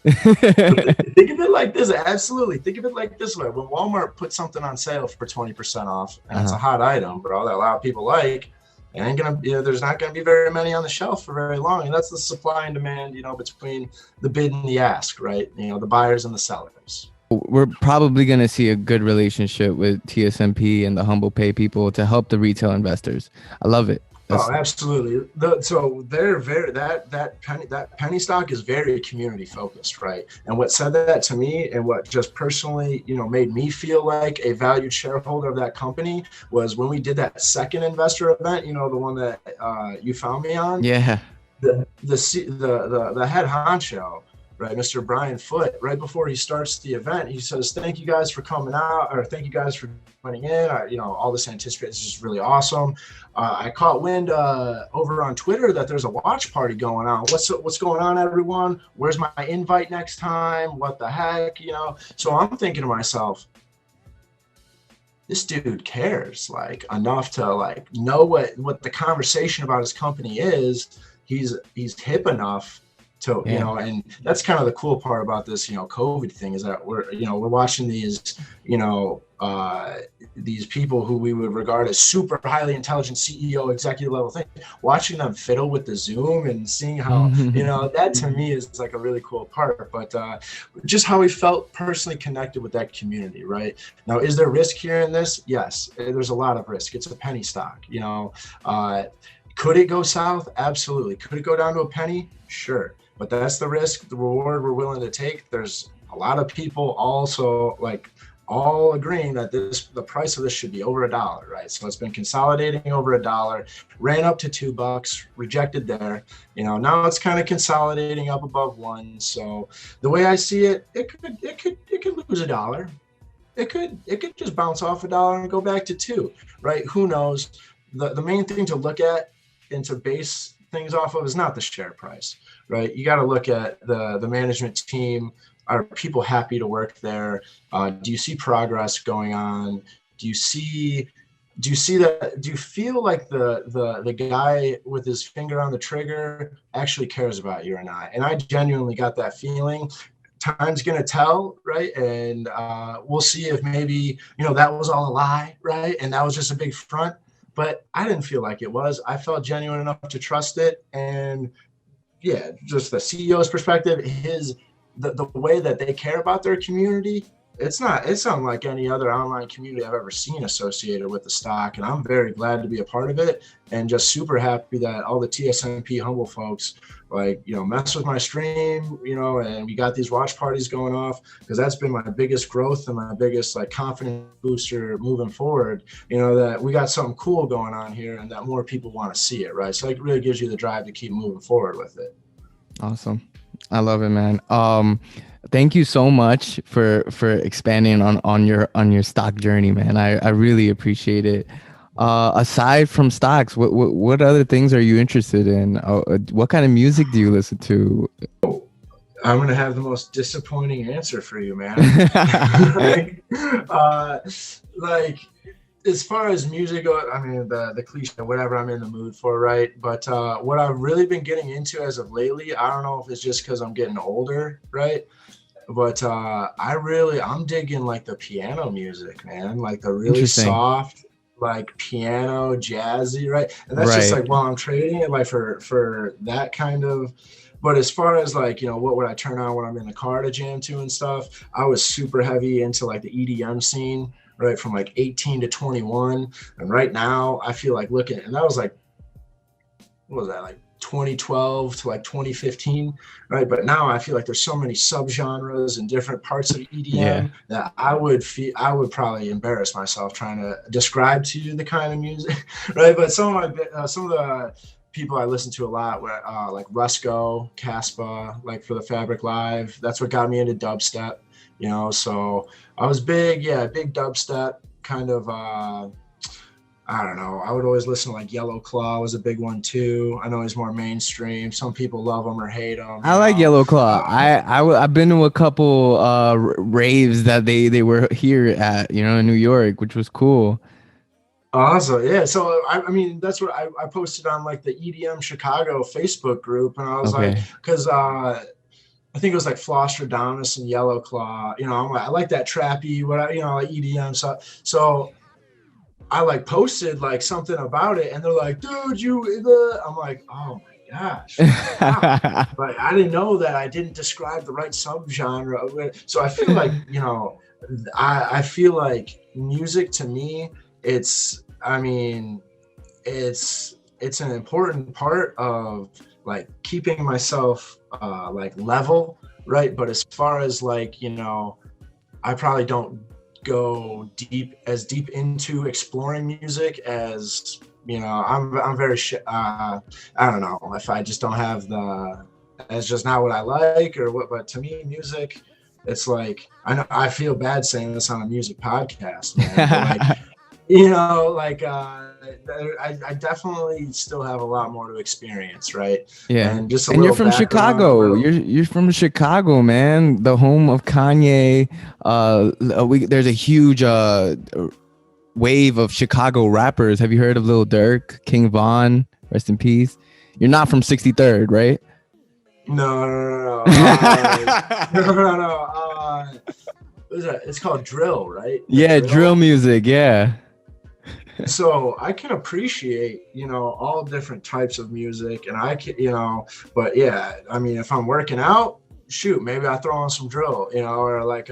Think of it like this. Absolutely. Think of it like this way. When Walmart puts something on sale for 20% off, and it's a hot item, but all that a lot of people like, there's not going to be very many on the shelf for very long. And that's the supply and demand, between the bid and the ask, right? The buyers and the sellers. We're probably going to see a good relationship with TSMP and the Humble Pay people to help the retail investors. I love it. Absolutely. So they're that penny stock is very community focused, right? And what said that to me, and what just personally, made me feel like a valued shareholder of that company, was when we did that second investor event, the one that you found me on. Yeah. The head honcho, right, Mr. Brian Foote, right before he starts the event, he says, "Thank you guys for coming out," or "Thank you guys for joining in. All this anticipation is just really awesome." I caught wind over on Twitter that there's a watch party going on. What's going on, everyone? Where's my invite next time? What the heck, So I'm thinking to myself, this dude cares enough to know what the conversation about his company is. He's hip enough to, and that's kind of the cool part about this, COVID thing, is that we're watching these people who we would regard as super highly intelligent CEO, executive level thing, watching them fiddle with the Zoom and seeing how, that to me is like a really cool part, but just how we felt personally connected with that community, right? Now, is there risk here in this? Yes, there's a lot of risk. It's a penny stock, could it go south? Absolutely. Could it go down to a penny? Sure. But that's the risk, the reward we're willing to take. There's a lot of people also all agreeing that the price of this should be over $1, right? So it's been consolidating over $1, ran up to $2, rejected there. Now it's kind of consolidating up above $1. So the way I see it, it could lose $1. It could just bounce off $1 and go back to $2, right? Who knows? The main thing to look at and to base things off of is not the share price, right? You got to look at the management team. Are people happy to work there? Do you see progress going on? Do you see do you see that? Do you feel like the guy with his finger on the trigger actually cares about you or not? And I genuinely got that feeling. Time's gonna tell, right? And we'll see if maybe, you know, that was all a lie, right? And that was just a big front. But I didn't feel like it was. I felt genuine enough to trust it. And yeah, just the CEO's perspective, the way that they care about their community, it's unlike any other online community I've ever seen associated with the stock. And I'm very glad to be a part of it, and just super happy that all the TSMP humble folks, like, you know, mess with my stream, you know, and we got these watch parties going off, because that's been my biggest growth and my biggest like confidence booster moving forward, you know, that we got something cool going on here and that more people want to see it, right? So it really gives you the drive to keep moving forward with it. Awesome. I love it, man. Thank you so much for expanding on your stock journey, man. I really appreciate it. Aside from stocks, what other things are you interested in? What kind of music do you listen to? I'm gonna have the most disappointing answer for you, man. like as far as music goes, I mean, the cliche, whatever I'm in the mood for, right? But what I've really been getting into as of lately, I don't know if it's just because I'm getting older, right? But I'm digging like the piano music, man, like the really soft, like piano, jazzy, right? And that's just like while I'm trading it, like for that kind of. But as far as like, you know, what would I turn on when I'm in the car to jam to and stuff, I was super heavy into like the EDM scene, right, from like 18 to 21. And right now I feel like looking, and that was like, what was that, like 2012 to like 2015, right? But now I feel like there's so many subgenres and different parts of EDM that I would probably embarrass myself trying to describe to you the kind of music, right? But some of the people I listen to a lot were like Rusko, Caspa, like for the Fabric Live. That's what got me into dubstep, you know. So I was big dubstep kind of. I don't know. I would always listen to like Yellow Claw was a big one too. I know he's more mainstream. Some people love him or hate him. I like Yellow Claw. I've been to a couple raves that they were here at, you know, in New York, which was cool. Awesome. Yeah. So, I mean, that's what I posted on like the EDM Chicago Facebook group. And I was like, because I think it was like Flostradamus and Yellow Claw. You know, I'm like, I like that trappy, you know, like EDM stuff. So I like posted like something about it, and they're like, dude, I'm like, oh my gosh. Wow. But I didn't know that I didn't describe the right subgenre. So I feel like, you know, I feel like music to me, it's an important part of like keeping myself like level, right? But as far as like, you know, I probably don't go deep into exploring music as, you know, I'm very I don't know if I just don't have it's just not what I like or what, but to me music, it's like, I know I feel bad saying this on a music podcast, man, but like, you know, like I definitely still have a lot more to experience, right? Yeah. And just you're from Chicago. You're from Chicago, man. The home of Kanye. There's a huge wave of Chicago rappers. Have you heard of Lil Durk, King Von? Rest in peace. You're not from 63rd, right? No. It's called drill, right? Yeah, drill music. Yeah. So I can appreciate, you know, all different types of music, and I can, you know, but yeah, I mean, if I'm working out, shoot, maybe I throw on some drill, you know, or like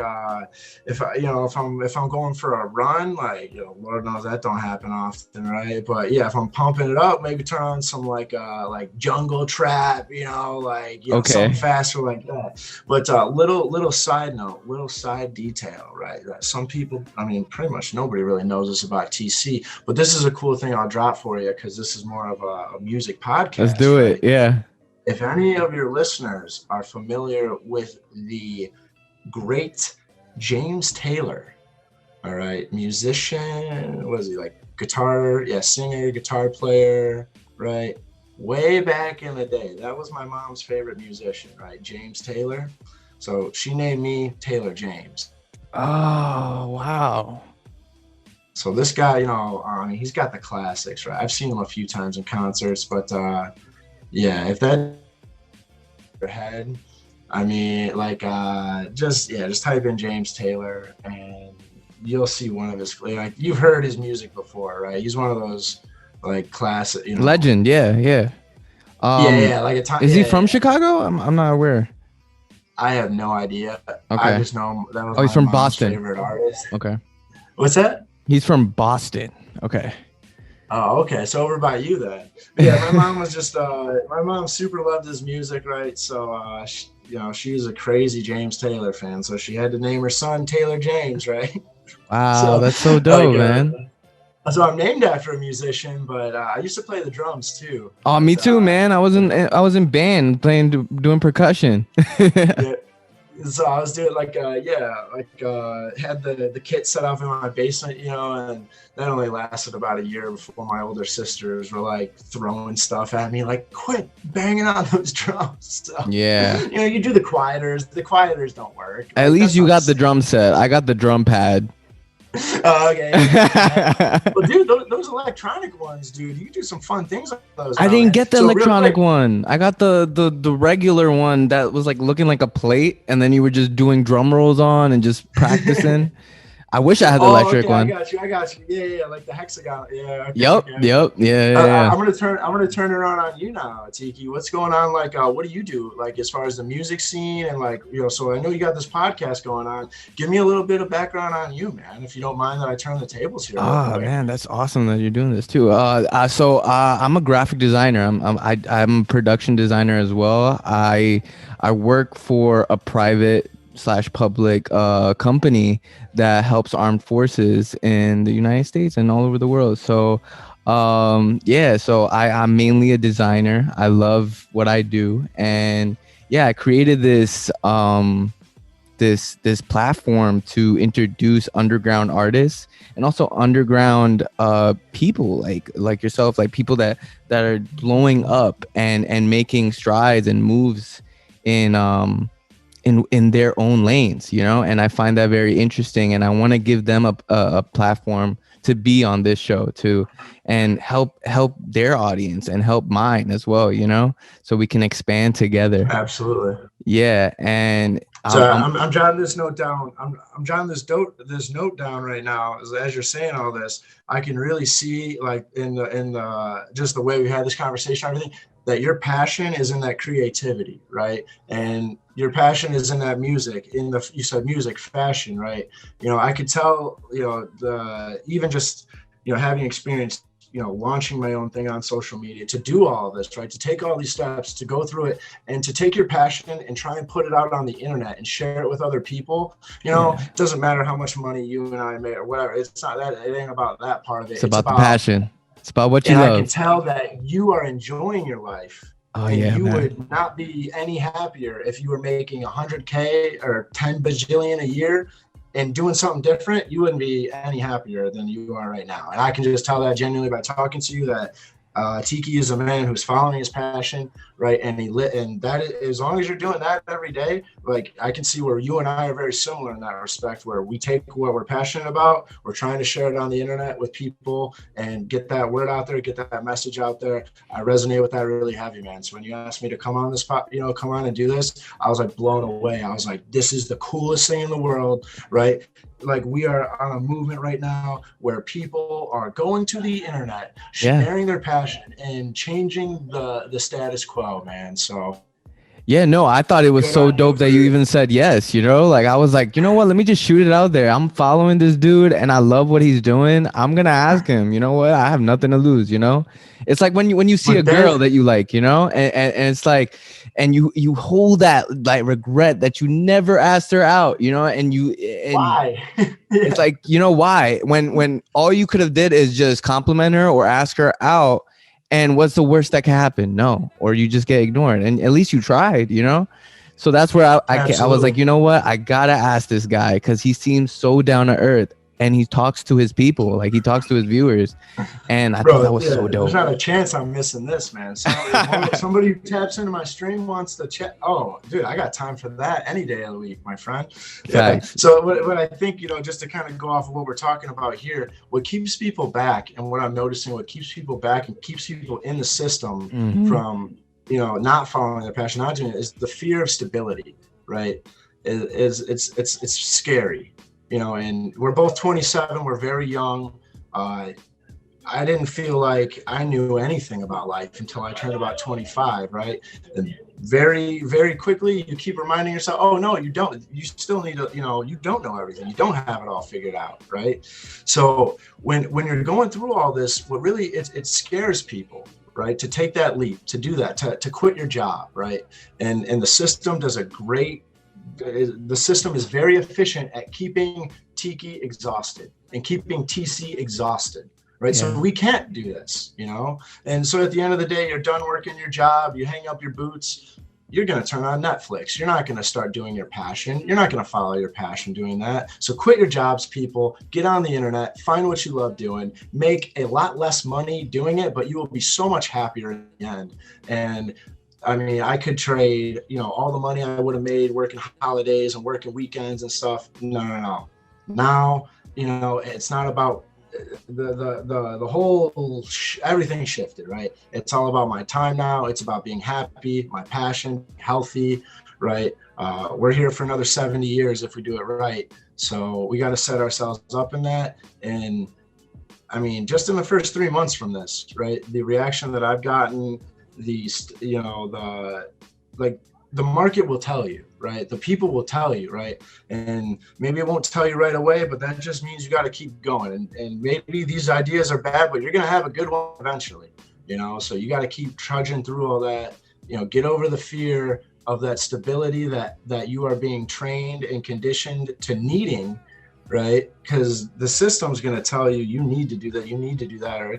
if I'm going for a run, like, you know, Lord knows that don't happen often, right? But yeah, if I'm pumping it up, maybe turn on some like jungle trap, you know, like, you know, something faster like that. But little side note, little side detail, right? That some people, I mean, pretty much nobody really knows this about TC, but this is a cool thing I'll drop for you because this is more of a music podcast. Let's do it. Yeah. If any of your listeners are familiar with the great James Taylor, all right, musician, what is he, like guitar, singer, guitar player, right? Way back in the day, that was my mom's favorite musician, right? James Taylor. So she named me Taylor James. Oh, wow. So this guy, I mean, he's got the classics, right? I've seen him a few times in concerts, but yeah, if that your head, I mean, like, just type in James Taylor and you'll see one of his, like, you've heard his music before, right? He's one of those like classic, legend. Yeah. like Is he from Chicago? I'm not aware. I have no idea. Okay. I just know that was he's my from mom's Boston. favorite artist. Okay. What's that? He's from Boston. Okay. Oh, okay. So over by you then. Yeah, my mom was just my mom super loved his music, right? So she was a crazy James Taylor fan, so she had to name her son Taylor James, right? Wow, So, that's so dope, man. So I'm named after a musician, but I used to play the drums too. Oh, me too, man. I was in band doing percussion. Yeah. So I was doing had the kit set up in my basement, and that only lasted about a year before my older sisters were like throwing stuff at me, like, quit banging on those drums. So, yeah. You do the quieters. The quieters don't work. At least you got the drum set. I got the drum pad. Oh, okay. Well, dude, those electronic ones, dude, you can do some fun things on those. I didn't get the electronic one. I got the regular one that was like looking like a plate, and then you were just doing drum rolls on and just practicing. I wish I had the electric one. I got you. Yeah, like the hexagon. Yeah. Okay, yep. Yeah. I'm gonna turn it on you now, Tiki. What's going on? Like, what do you do? Like, as far as the music scene and like, so I know you got this podcast going on. Give me a little bit of background on you, man, if you don't mind that I turn the tables here. Oh man, that's awesome that you're doing this too. So I'm a graphic designer. I'm a production designer as well. I work for a private / public company that helps armed forces in the United States and all over the world. So so I'm mainly a designer. I love what I do, and I created this this platform to introduce underground artists and also underground people like yourself, like people that are blowing up and making strides and moves in their own lanes, and I find that very interesting, and I want to give them a platform to be on this show too, and help their audience and help mine as well, so we can expand together. Absolutely. Yeah. And so I'm jotting this note down. I'm jotting this note down right now. As you're saying all this, I can really see, like, in the just the way we had this conversation, everything, that your passion is in that creativity, right? And your passion is in that music, you said music, fashion, right? I could tell, even just, having experienced, launching my own thing on social media, to do all of this, right? To take all these steps, to go through it, and to take your passion and try and put it out on the internet and share it with other people. It doesn't matter how much money you and I make or whatever. It's not that. It ain't about that part of it. It's about the passion. It's about what you love. I can tell that you are enjoying your life. Oh, yeah, you man. would not be any happier if you were making 100K or 10 bajillion a year and doing something different. You wouldn't be any happier than you are right now. And I can just tell that genuinely by talking to you, that Tiki is a man who's following his passion, right? And that is, as long as you're doing that every day, like, I can see where you and I are very similar in that respect, where we take what we're passionate about, we're trying to share it on the internet with people and get that word out there, get that message out there. I resonate with that really heavy, man. So when you asked me to come on this come on and do this, I was like blown away. I was like, this is the coolest thing in the world, right? Like, we are on a movement right now where people are going to the internet, sharing their passion and changing the status quo, man. So yeah, no, I thought it was so dope that you even said yes, like, I was like, you know what, let me just shoot it out there. I'm following this dude and I love what he's doing. I'm gonna ask him, you know what, I have nothing to lose. It's like when you see a girl that you like, and it's like, and you hold that like regret that you never asked her out, and why? It's like, why, when all you could have did is just compliment her or ask her out. And what's the worst that can happen? No. Or you just get ignored. And at least you tried, So that's where I was like, you know what? I got to ask this guy because he seems so down to earth. and he talks to his people, like he talks to his viewers. And I thought Bro, that was yeah, so there's dope. not a chance I'm missing this, man. Somebody who taps into my stream wants to chat. Oh, dude, I got time for that any day of the week, my friend. Yeah. Facts. So what I think, just to kind of go off of what we're talking about here, what keeps people back, and what I'm noticing, what keeps people back and keeps people in the system from, not following their passion, not doing it, is the fear of stability, right? It's scary, and we're both 27. We're very young. I didn't feel like I knew anything about life until I turned about 25, right? And very, very quickly, you keep reminding yourself, oh, no, you don't. You still need to, you don't know everything. You don't have it all figured out, right? So when you're going through all this, what really, it scares people, right? To take that leap, to do that, to quit your job, right? And the system does the system is very efficient at keeping Tiki exhausted and keeping TC exhausted. Right. Yeah. So we can't do this, and so at the end of the day, you're done working your job. You hang up your boots. You're going to turn on Netflix. You're not going to start doing your passion. You're not going to follow your passion doing that. So quit your jobs, people. Get on the internet. Find what you love doing. Make a lot less money doing it, but you will be so much happier in the end. And I mean, I could trade, all the money I would have made working holidays and working weekends and stuff. No. Now, it's not about the whole everything shifted, right? It's all about my time now. It's about being happy, my passion, healthy, right? We're here for another 70 years if we do it right. So we got to set ourselves up in that. And I mean, just in the first 3 months from this, right? The reaction that I've gotten, the market will tell you, right? The people will tell you, right? And maybe it won't tell you right away, but that just means you got to keep going. And maybe these ideas are bad, but you're going to have a good one eventually, so you got to keep trudging through all that, get over the fear of that stability that you are being trained and conditioned to needing, right? Because the system's going to tell you, you need to do that, you need to do that, or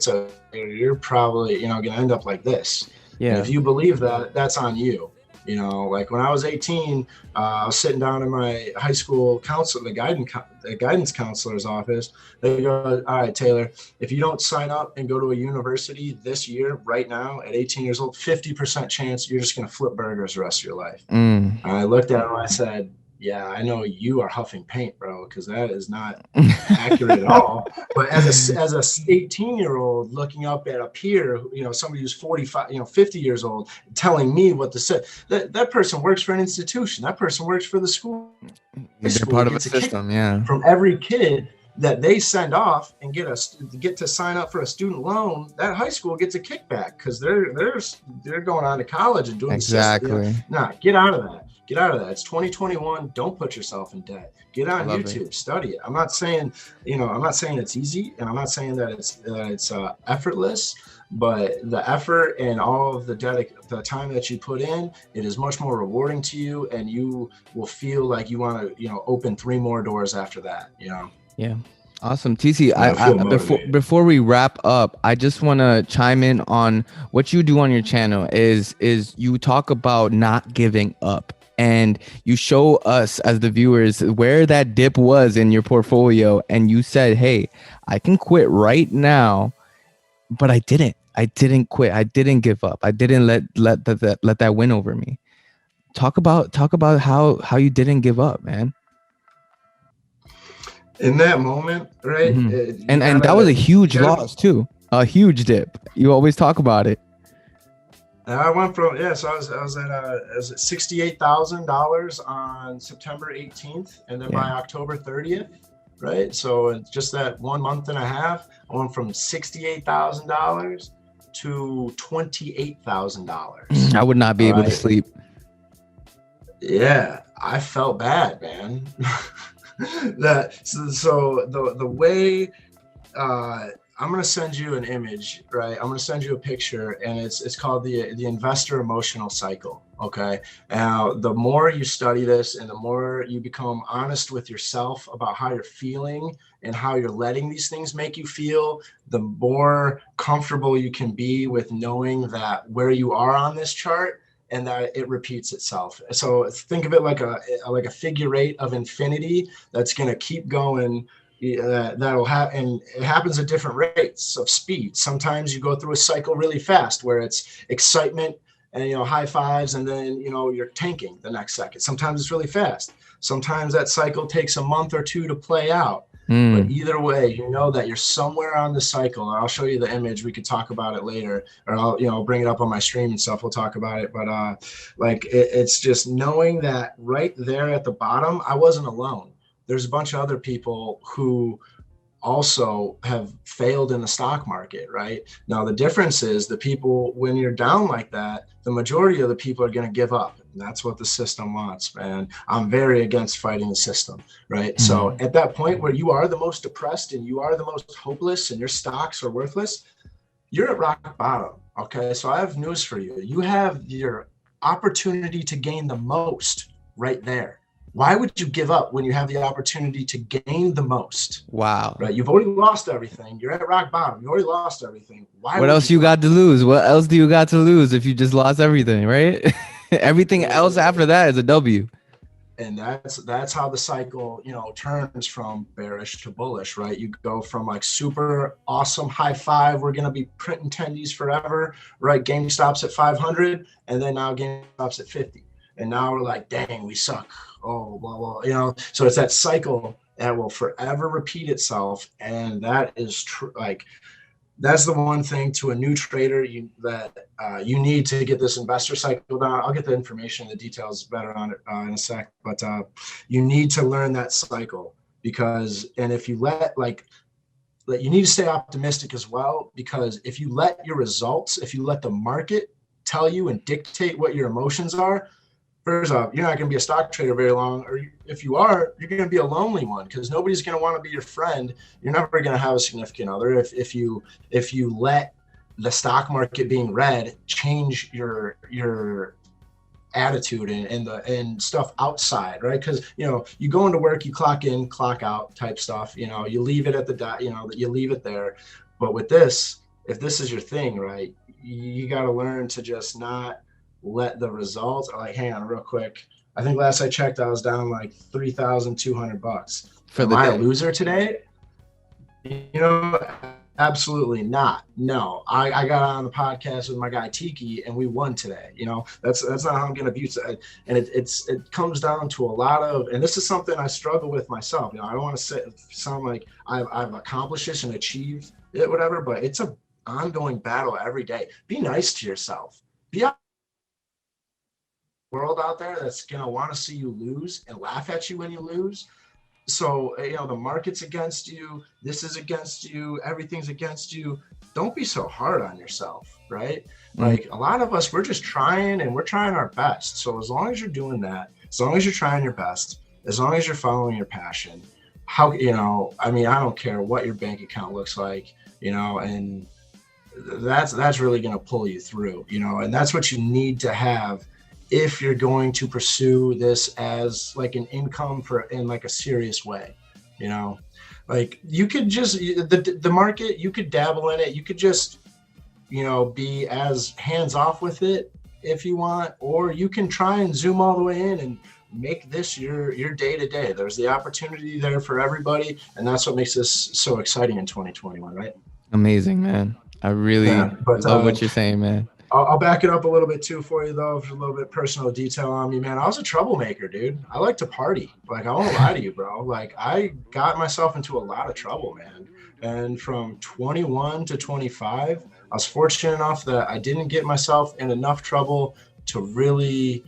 you're probably, going to end up like this. Yeah. And if you believe that, that's on you. Like when I was 18, I was sitting down in my high school counselor, the guidance counselor's office. They go, all right, Taylor, if you don't sign up and go to a university this year, right now, at 18 years old, 50% chance you're just going to flip burgers the rest of your life. And I looked at him and I said, yeah, I know you are huffing paint, bro, because that is not accurate at all. But as a 18-year-old looking up at a peer, somebody who's 45, 50 years old, telling me what to say, that person works for an institution. That person works for the school. They're part of a system, yeah. From every kid that they send off and get to sign up for a student loan, that high school gets a kickback because they're going on to college and doing exactly. Nah, get out of that. Get out of that. It's 2021. Don't put yourself in debt. Get on YouTube, study it. I'm not saying, it's easy, and I'm not saying that it's effortless, but the effort and all of the time that you put in, it is much more rewarding to you, and you will feel like you want to, open 3 more doors after that, Yeah. Awesome. TC, before we wrap up, I just want to chime in on what you do on your channel is you talk about not giving up. And you show us as the viewers where that dip was in your portfolio. And you said, hey, I can quit right now. But I didn't. I didn't quit. I didn't give up. I didn't let that win over me. Talk about how you didn't give up, man. In that moment, right? Mm-hmm. And that was a huge loss too. A huge dip. You always talk about it. I went from so I was at $68,000 on September 18th, and then by October 30th, right? So in just that 1 month and a half, I went from $68,000 to $28,000. I would not be able to sleep. Yeah, I felt bad, man. So the way I'm going to send you an image, right? I'm going to send you a picture, and it's called the investor emotional cycle. Okay. Now, the more you study this and the more you become honest with yourself about how you're feeling and how you're letting these things make you feel, the more comfortable you can be with knowing that where you are on this chart and that it repeats itself. So think of it like a figure eight of infinity that's going to keep going that'll happen, and it happens at different rates of speed. Sometimes you go through a cycle really fast where it's excitement and high fives, and then you're tanking the next second. Sometimes it's really fast. Sometimes that cycle takes a month or two to play out. But either way, that you're somewhere on the cycle. I'll show you the image. We could talk about it later, or I'll bring it up on my stream and stuff. We'll talk about it. But it's just knowing that right there at the bottom, I wasn't alone. There's a bunch of other people who also have failed in the stock market, right? Now, the difference is the people, when you're down like that, the majority of the people are going to give up. And that's what the system wants, man. I'm very against fighting the system, right? Mm-hmm. So at that point where you are the most depressed and you are the most hopeless and your stocks are worthless, you're at rock bottom, okay? So I have news for you. You have your opportunity to gain the most right there. Why would you give up when you have the opportunity to gain the most? Wow. Right. You've already lost everything. You're at rock bottom. You already lost everything. What else you got to lose? What else do you got to lose if you just lost everything, right? Everything else after that is a W. And that's how the cycle, turns from bearish to bullish, right? You go from like super awesome high five, we're going to be printing tendies forever, right? GameStop's at 500, and then now GameStop's at 50. And now we're like, dang, we suck. Oh, blah, blah, So it's that cycle that will forever repeat itself. And that is true. Like, that's the one thing to a new trader you need to get this investor cycle down. I'll get the information, the details better on it in a sec. But you need to learn that cycle and if you you need to stay optimistic as well, because if you let the market tell you and dictate what your emotions are, first off, you're not going to be a stock trader very long, or if you are, you're going to be a lonely one because nobody's going to want to be your friend. You're never going to have a significant other if you let the stock market being red change your attitude and stuff outside, right? Because you go into work, you clock in, clock out type stuff. You leave it at the dot. You leave it there. But with this, if this is your thing, right, you got to learn to just not let the results hang on real quick. I think last I checked, I was down like $3,200. Am I a loser today? Absolutely not. No, I got on the podcast with my guy Tiki and we won today. That's not how I'm going to view it. And it comes down to a lot of, and this is something I struggle with myself. I don't want to sound like I've accomplished this and achieved it, whatever, but it's an ongoing battle every day. Be nice to yourself. Be world out there that's going to want to see you lose and laugh at you when you lose. So, the market's against you. This is against you. Everything's against you. Don't be so hard on yourself, right? Mm-hmm. Like a lot of us, we're just trying and we're trying our best. So as long as you're doing that, as long as you're trying your best, as long as you're following your passion, I don't care what your bank account looks like, and that's really going to pull you through, and that's what you need to have if you're going to pursue this as like an income in like a serious way. Like you could just the market, you could dabble in it, you could just be as hands off with it if you want, or you can try and zoom all the way in and make this your day to day. There's the opportunity there for everybody, and that's what makes this so exciting in 2021, right? Amazing, man. I really love what you're saying, man. I'll back it up a little bit too for you though, for a little bit personal detail on me, man. I was a troublemaker, dude. I like to party. Like, I won't lie to you, bro. Like, I got myself into a lot of trouble, man. And from 21 to 25, I was fortunate enough that I didn't get myself in enough trouble to really,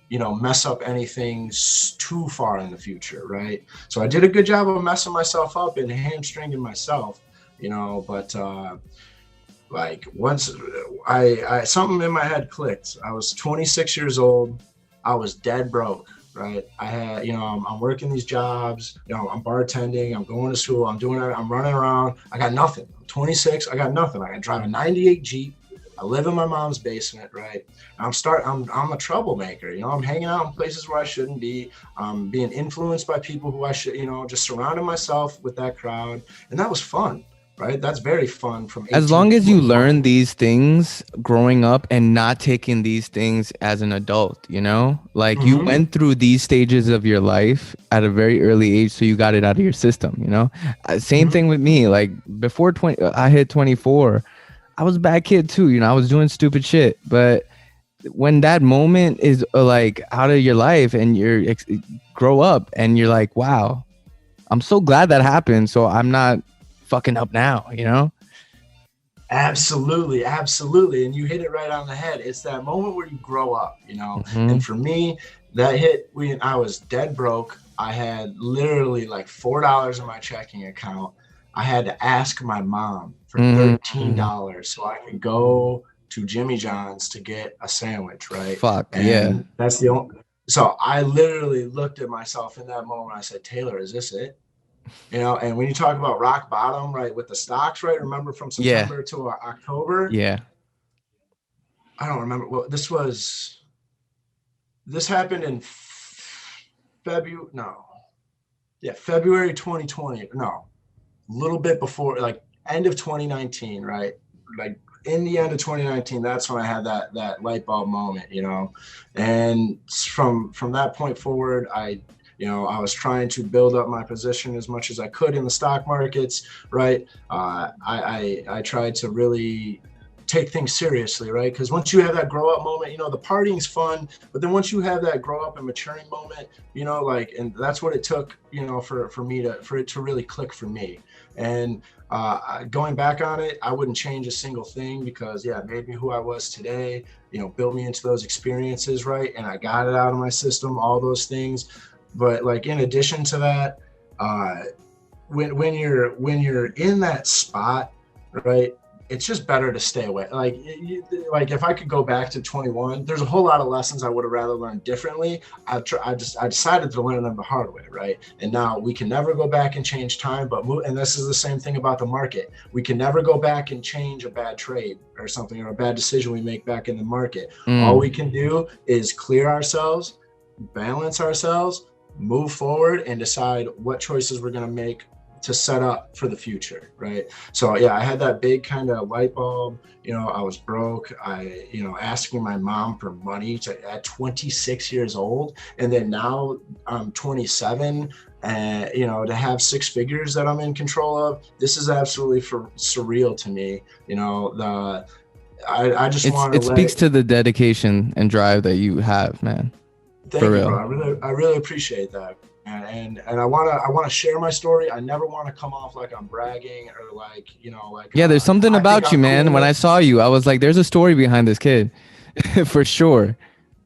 mess up anything too far in the future, right? So I did a good job of messing myself up and hamstringing myself, but like once I something in my head clicked. I was 26 years old. I was dead broke, right? I had, I'm working these jobs, I'm bartending, I'm going to school, I'm doing it, I'm running around. I got nothing. I'm 26, I got nothing. I can drive a 98 Jeep. I live in my mom's basement, right? I'm a troublemaker, I'm hanging out in places where I shouldn't be. I'm being influenced by people who I should, just surrounding myself with that crowd. And that was fun. right? That's very fun from 18 As long to as you 21. learn these things growing up and not taking these things as an adult, you know, like you went through these stages of your life at a very early age, so you got it out of your system, you know. Same thing with me. Like before 20, I hit 24, I was a bad kid too, you know. I was doing stupid shit, but when that moment is like out of your life and grow up and you're like, wow, I'm so glad that happened, so I'm not fucking up now, you know. Absolutely, absolutely. And you hit it right on the head. It's that moment where you grow up, you know. And for me, that hit when I was dead broke. I had literally like $4 in my checking account. I had to ask my mom for $13 so I could go to Jimmy John's to get a sandwich, right? Fuck, and yeah. that's the only. So I literally looked at myself in that moment. I said, Taylor, is this it? You know, and when you talk about rock bottom, right, with the stocks, right, remember from September to October? Yeah. I don't remember. Well, this happened in February. No. Yeah, February 2020. No, a little bit before, like end of 2019, right? Like in the end of 2019, that's when I had that light bulb moment, you know. And from that point forward, I was trying to build up my position as much as I could in the stock markets, right? I tried to really take things seriously, right? Because once you have that grow up moment, you know, the partying's fun, but then once you have that grow up and maturing moment, you know, like, and that's what it took, you know, for it to really click for me. And going back on it, I wouldn't change a single thing because it made me who I was today, you know, built me into those experiences, right? And I got it out of my system, all those things. But like in addition to that, when you're in that spot, right, it's just better to stay away. Like if I could go back to 21, there's a whole lot of lessons I would have rather learned differently. I decided to learn them the hard way, right? And now we can never go back and change time, and this is the same thing about the market. We can never go back and change a bad trade or something, or a bad decision we make back in the market. All we can do is clear ourselves, balance ourselves, move forward, and decide what choices we're going to make to set up for the future, right? So I had that big kind of light bulb. You know, I was broke. Asking my mom for money at 26 years old, and then now I'm 27, and to have six figures that I'm in control of. This is absolutely surreal to me. You know, I just want to. It speaks to the dedication and drive that you have, man. Thank you, bro. I really appreciate that. And I want to share my story. I never want to come off like I'm bragging or like, there's something about you, man. Cool. When I saw you, I was like, there's a story behind this kid for sure.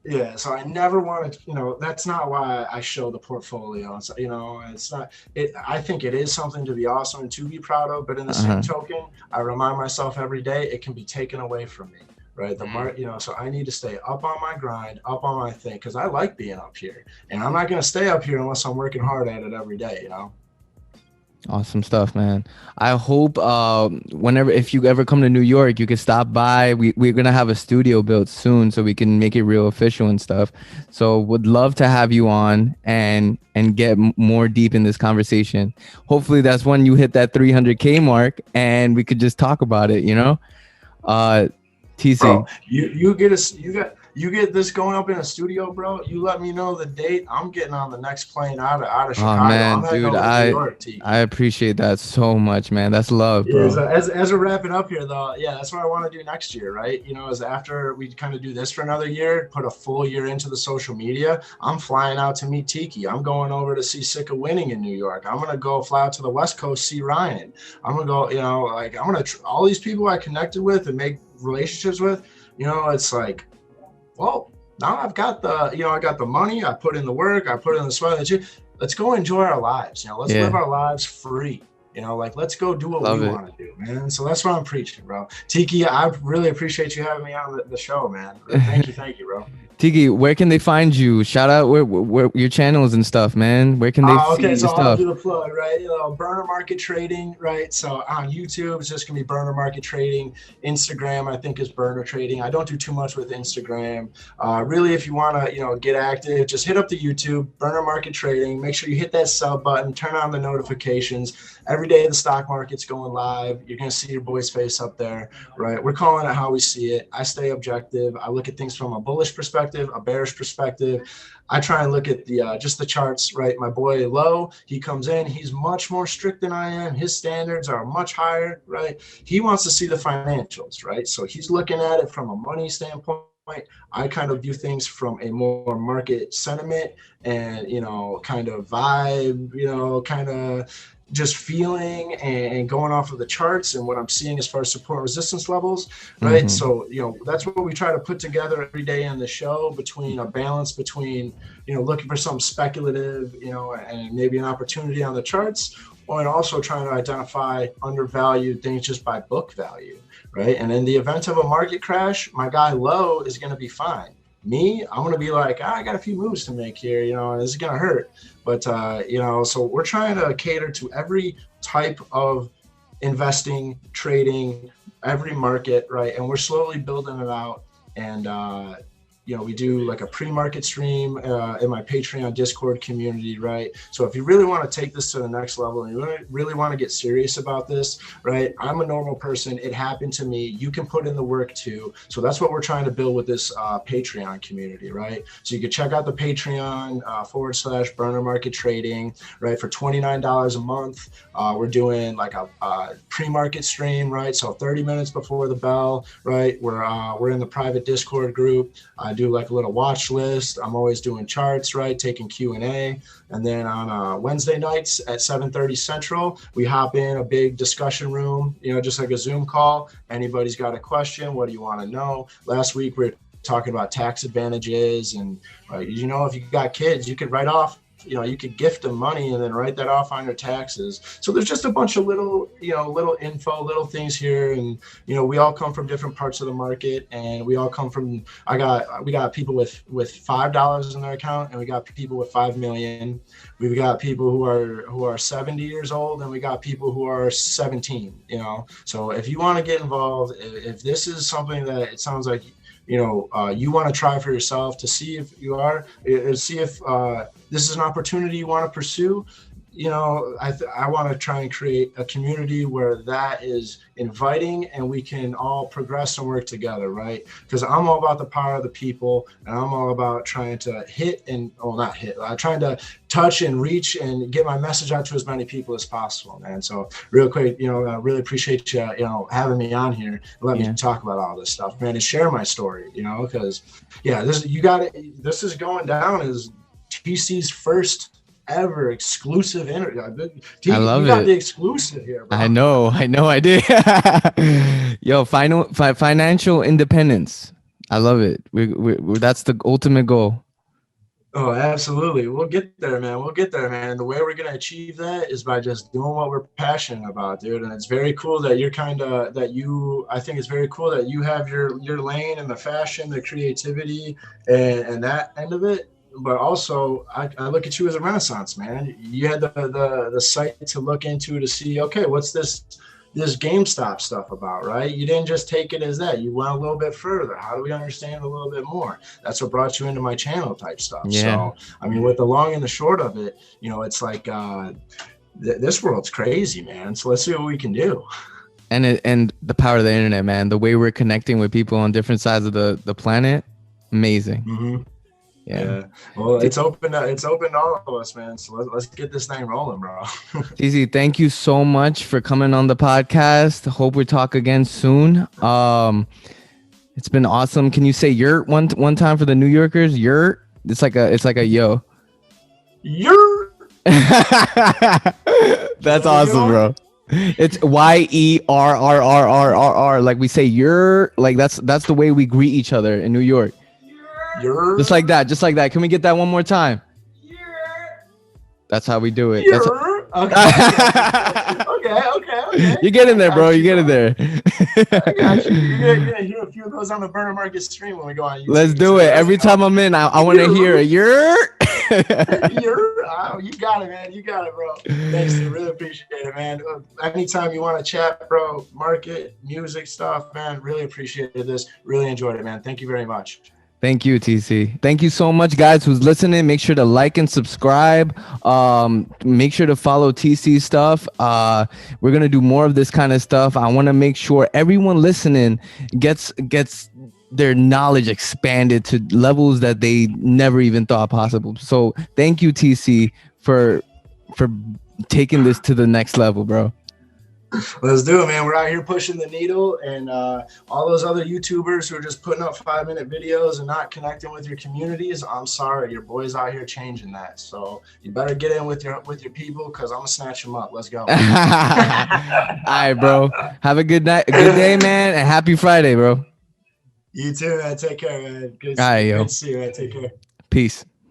Yeah. So I never wanted, that's not why I show the portfolio. It's, it's not, I think it is something to be awesome and to be proud of, but in the same token, I remind myself every day, it can be taken away from me. Right. So I need to stay up on my grind, up on my thing, because I like being up here, and I'm not going to stay up here unless I'm working hard at it every day, you know? Awesome stuff, man. I hope if you ever come to New York, you can stop by. We're going to have a studio built soon so we can make it real official and stuff. So would love to have you on and get more deep in this conversation. Hopefully that's when you hit that 300K mark and we could just talk about it, you know? TC, bro, you get this going up in a studio, bro. You let me know the date. I'm getting on the next plane out of Chicago. Oh man, dude, I appreciate that so much, man. That's love, bro. Yeah, so as we're wrapping up here, though, that's what I want to do next year, right? Is after we kind of do this for another year, put a full year into the social media. I'm flying out to meet Tiki. I'm going over to see Sick of Winning in New York. I'm gonna go fly out to the West Coast, see Ryan. I'm gonna go, I'm gonna all these people I connected with and make relationships with, it's like, well, now I've got I got the money, I put in the work, I put in the sweat. Let's go enjoy our lives. Let's live our lives free. Let's go do what we want to do. man. So that's what I'm preaching, bro. Tiki, I really appreciate you having me on the show, man. Thank you, bro. Tiki, where can they find you? Shout out where your channels and stuff, man. Where can they see Okay, your so I'll stuff? do the plug, right? Burner Market Trading, right? So on YouTube, it's just gonna be Burner Market Trading. Instagram, I think, is Burner Trading. I don't do too much with Instagram. Really, if you wanna, get active, just hit up the YouTube, Burner Market Trading. Make sure you hit that sub button, turn on the notifications. Every day the stock market's going live. You're gonna see your boy's face up there, right? We're calling it how we see it. I stay objective. I look at things from a bullish perspective, a bearish perspective. I try and look at the just the charts, right? My boy Low, he comes in, he's much more strict than I am. His standards are much higher, right? He wants to see the financials, right? So he's looking at it from a money standpoint. I kind of view things from a more market sentiment and, kind of vibe, kind of just feeling and going off of the charts and what I'm seeing as far as support and resistance levels, right? Mhm. So, that's what we try to put together every day in the show, between a balance between, looking for something speculative, and maybe an opportunity on the charts, and also trying to identify undervalued things just by book value, right? And in the event of a market crash, my guy Low is going to be fine. Me, I'm going to be like, I got a few moves to make here, and this is going to hurt. But, so we're trying to cater to every type of investing, trading, every market, right? And we're slowly building it out. And, we do like a pre-market stream in my Patreon Discord community, right? So if you really want to take this to the next level and you really want to get serious about this, right? I'm a normal person. It happened to me. You can put in the work too. So that's what we're trying to build with this Patreon community, right? So you can check out the Patreon / Burner Market Trading, right? For $29 a month. We're doing like a pre-market stream, right? So 30 minutes before the bell, right? We're in the private Discord group. I do like a little watch list. I'm always doing charts, right? Taking Q&A. And then on Wednesday nights at 7:30 Central, we hop in a big discussion room, just like a Zoom call. Anybody's got a question, what do you want to know? Last week, we were talking about tax advantages. And, if you got kids, you could write off, you could gift them money and then write that off on your taxes. So there's just a bunch of little, little info, little things here. And, we all come from different parts of the market, and we all come from, we got people with $5 in their account, and we got people with 5 million. We've got people who are 70 years old, and we got people who are 17, So if you want to get involved, if this is something that it sounds like, you want to try for yourself to see if you are, see if this is an opportunity you want to pursue. I want to try and create a community where that is inviting and we can all progress and work together, right? Because I'm all about the power of the people, and I'm all about trying to trying to touch and reach and get my message out to as many people as possible, man. So real quick, I really appreciate you, having me on here and let me talk about all this stuff, man, and share my story, because this is going down as TC's first ever exclusive interview. I love you got it. the exclusive here, bro. I know I did. Yo, financial independence. I love it. That's the ultimate goal. Oh, absolutely. We'll get there, man. The way we're going to achieve that is by just doing what we're passionate about, dude. And it's very cool that I think it's very cool that you have your lane and the fashion, the creativity, and that end of it. But also, I look at you as a renaissance man. You had the site to look into to see, okay, what's this GameStop stuff about, right? You didn't just take it as that. You went a little bit further. How do we understand a little bit more? That's what brought you into my channel type stuff. Yeah. So, with the long and the short of it, it's like this world's crazy, man. So let's see what we can do. And the power of the internet, man. The way we're connecting with people on different sides of the planet, amazing. Mm-hmm. Yeah. Well, it's open to all of us, man. So let's get this thing rolling, bro. TC, thank you so much for coming on the podcast. Hope we talk again soon. It's been awesome. Can you say "yurt" one time for the New Yorkers? Yurt. It's like a yo. Yurt. That's awesome, bro. It's YERRRRRR. Like we say "yurt." Like that's the way we greet each other in New York. Just like that. Can we get that one more time? That's how we do it. Okay. Okay. You get in there, bro. You get in there. I got you. You're gonna hear a few of those on the Burner Market stream when we go on YouTube. Let's do it. Every time I'm in, I want to hear a you're. You got it, man. You got it, bro. Thanks. I really appreciate it, man. Anytime you want to chat, bro, market, music stuff, man, really appreciated this. Really enjoyed it, man. Thank you very much. Thank you, TC. Thank you so much, guys, who's listening. Make sure to like and subscribe. Make sure to follow TC stuff. We're going to do more of this kind of stuff. I want to make sure everyone listening gets their knowledge expanded to levels that they never even thought possible. So thank you, TC, for taking this to the next level, bro. Let's do it, man. We're out here pushing the needle, and all those other YouTubers who are just putting up 5-minute videos and not connecting with your communities, I'm sorry, your boy's out here changing that. So you better get in with your people, because I'm gonna snatch them up. Let's go. All right, bro. Have a good night, a good day, man, and happy Friday, bro. You too, man. Take care, man. Good to see you, man. Take care. Peace.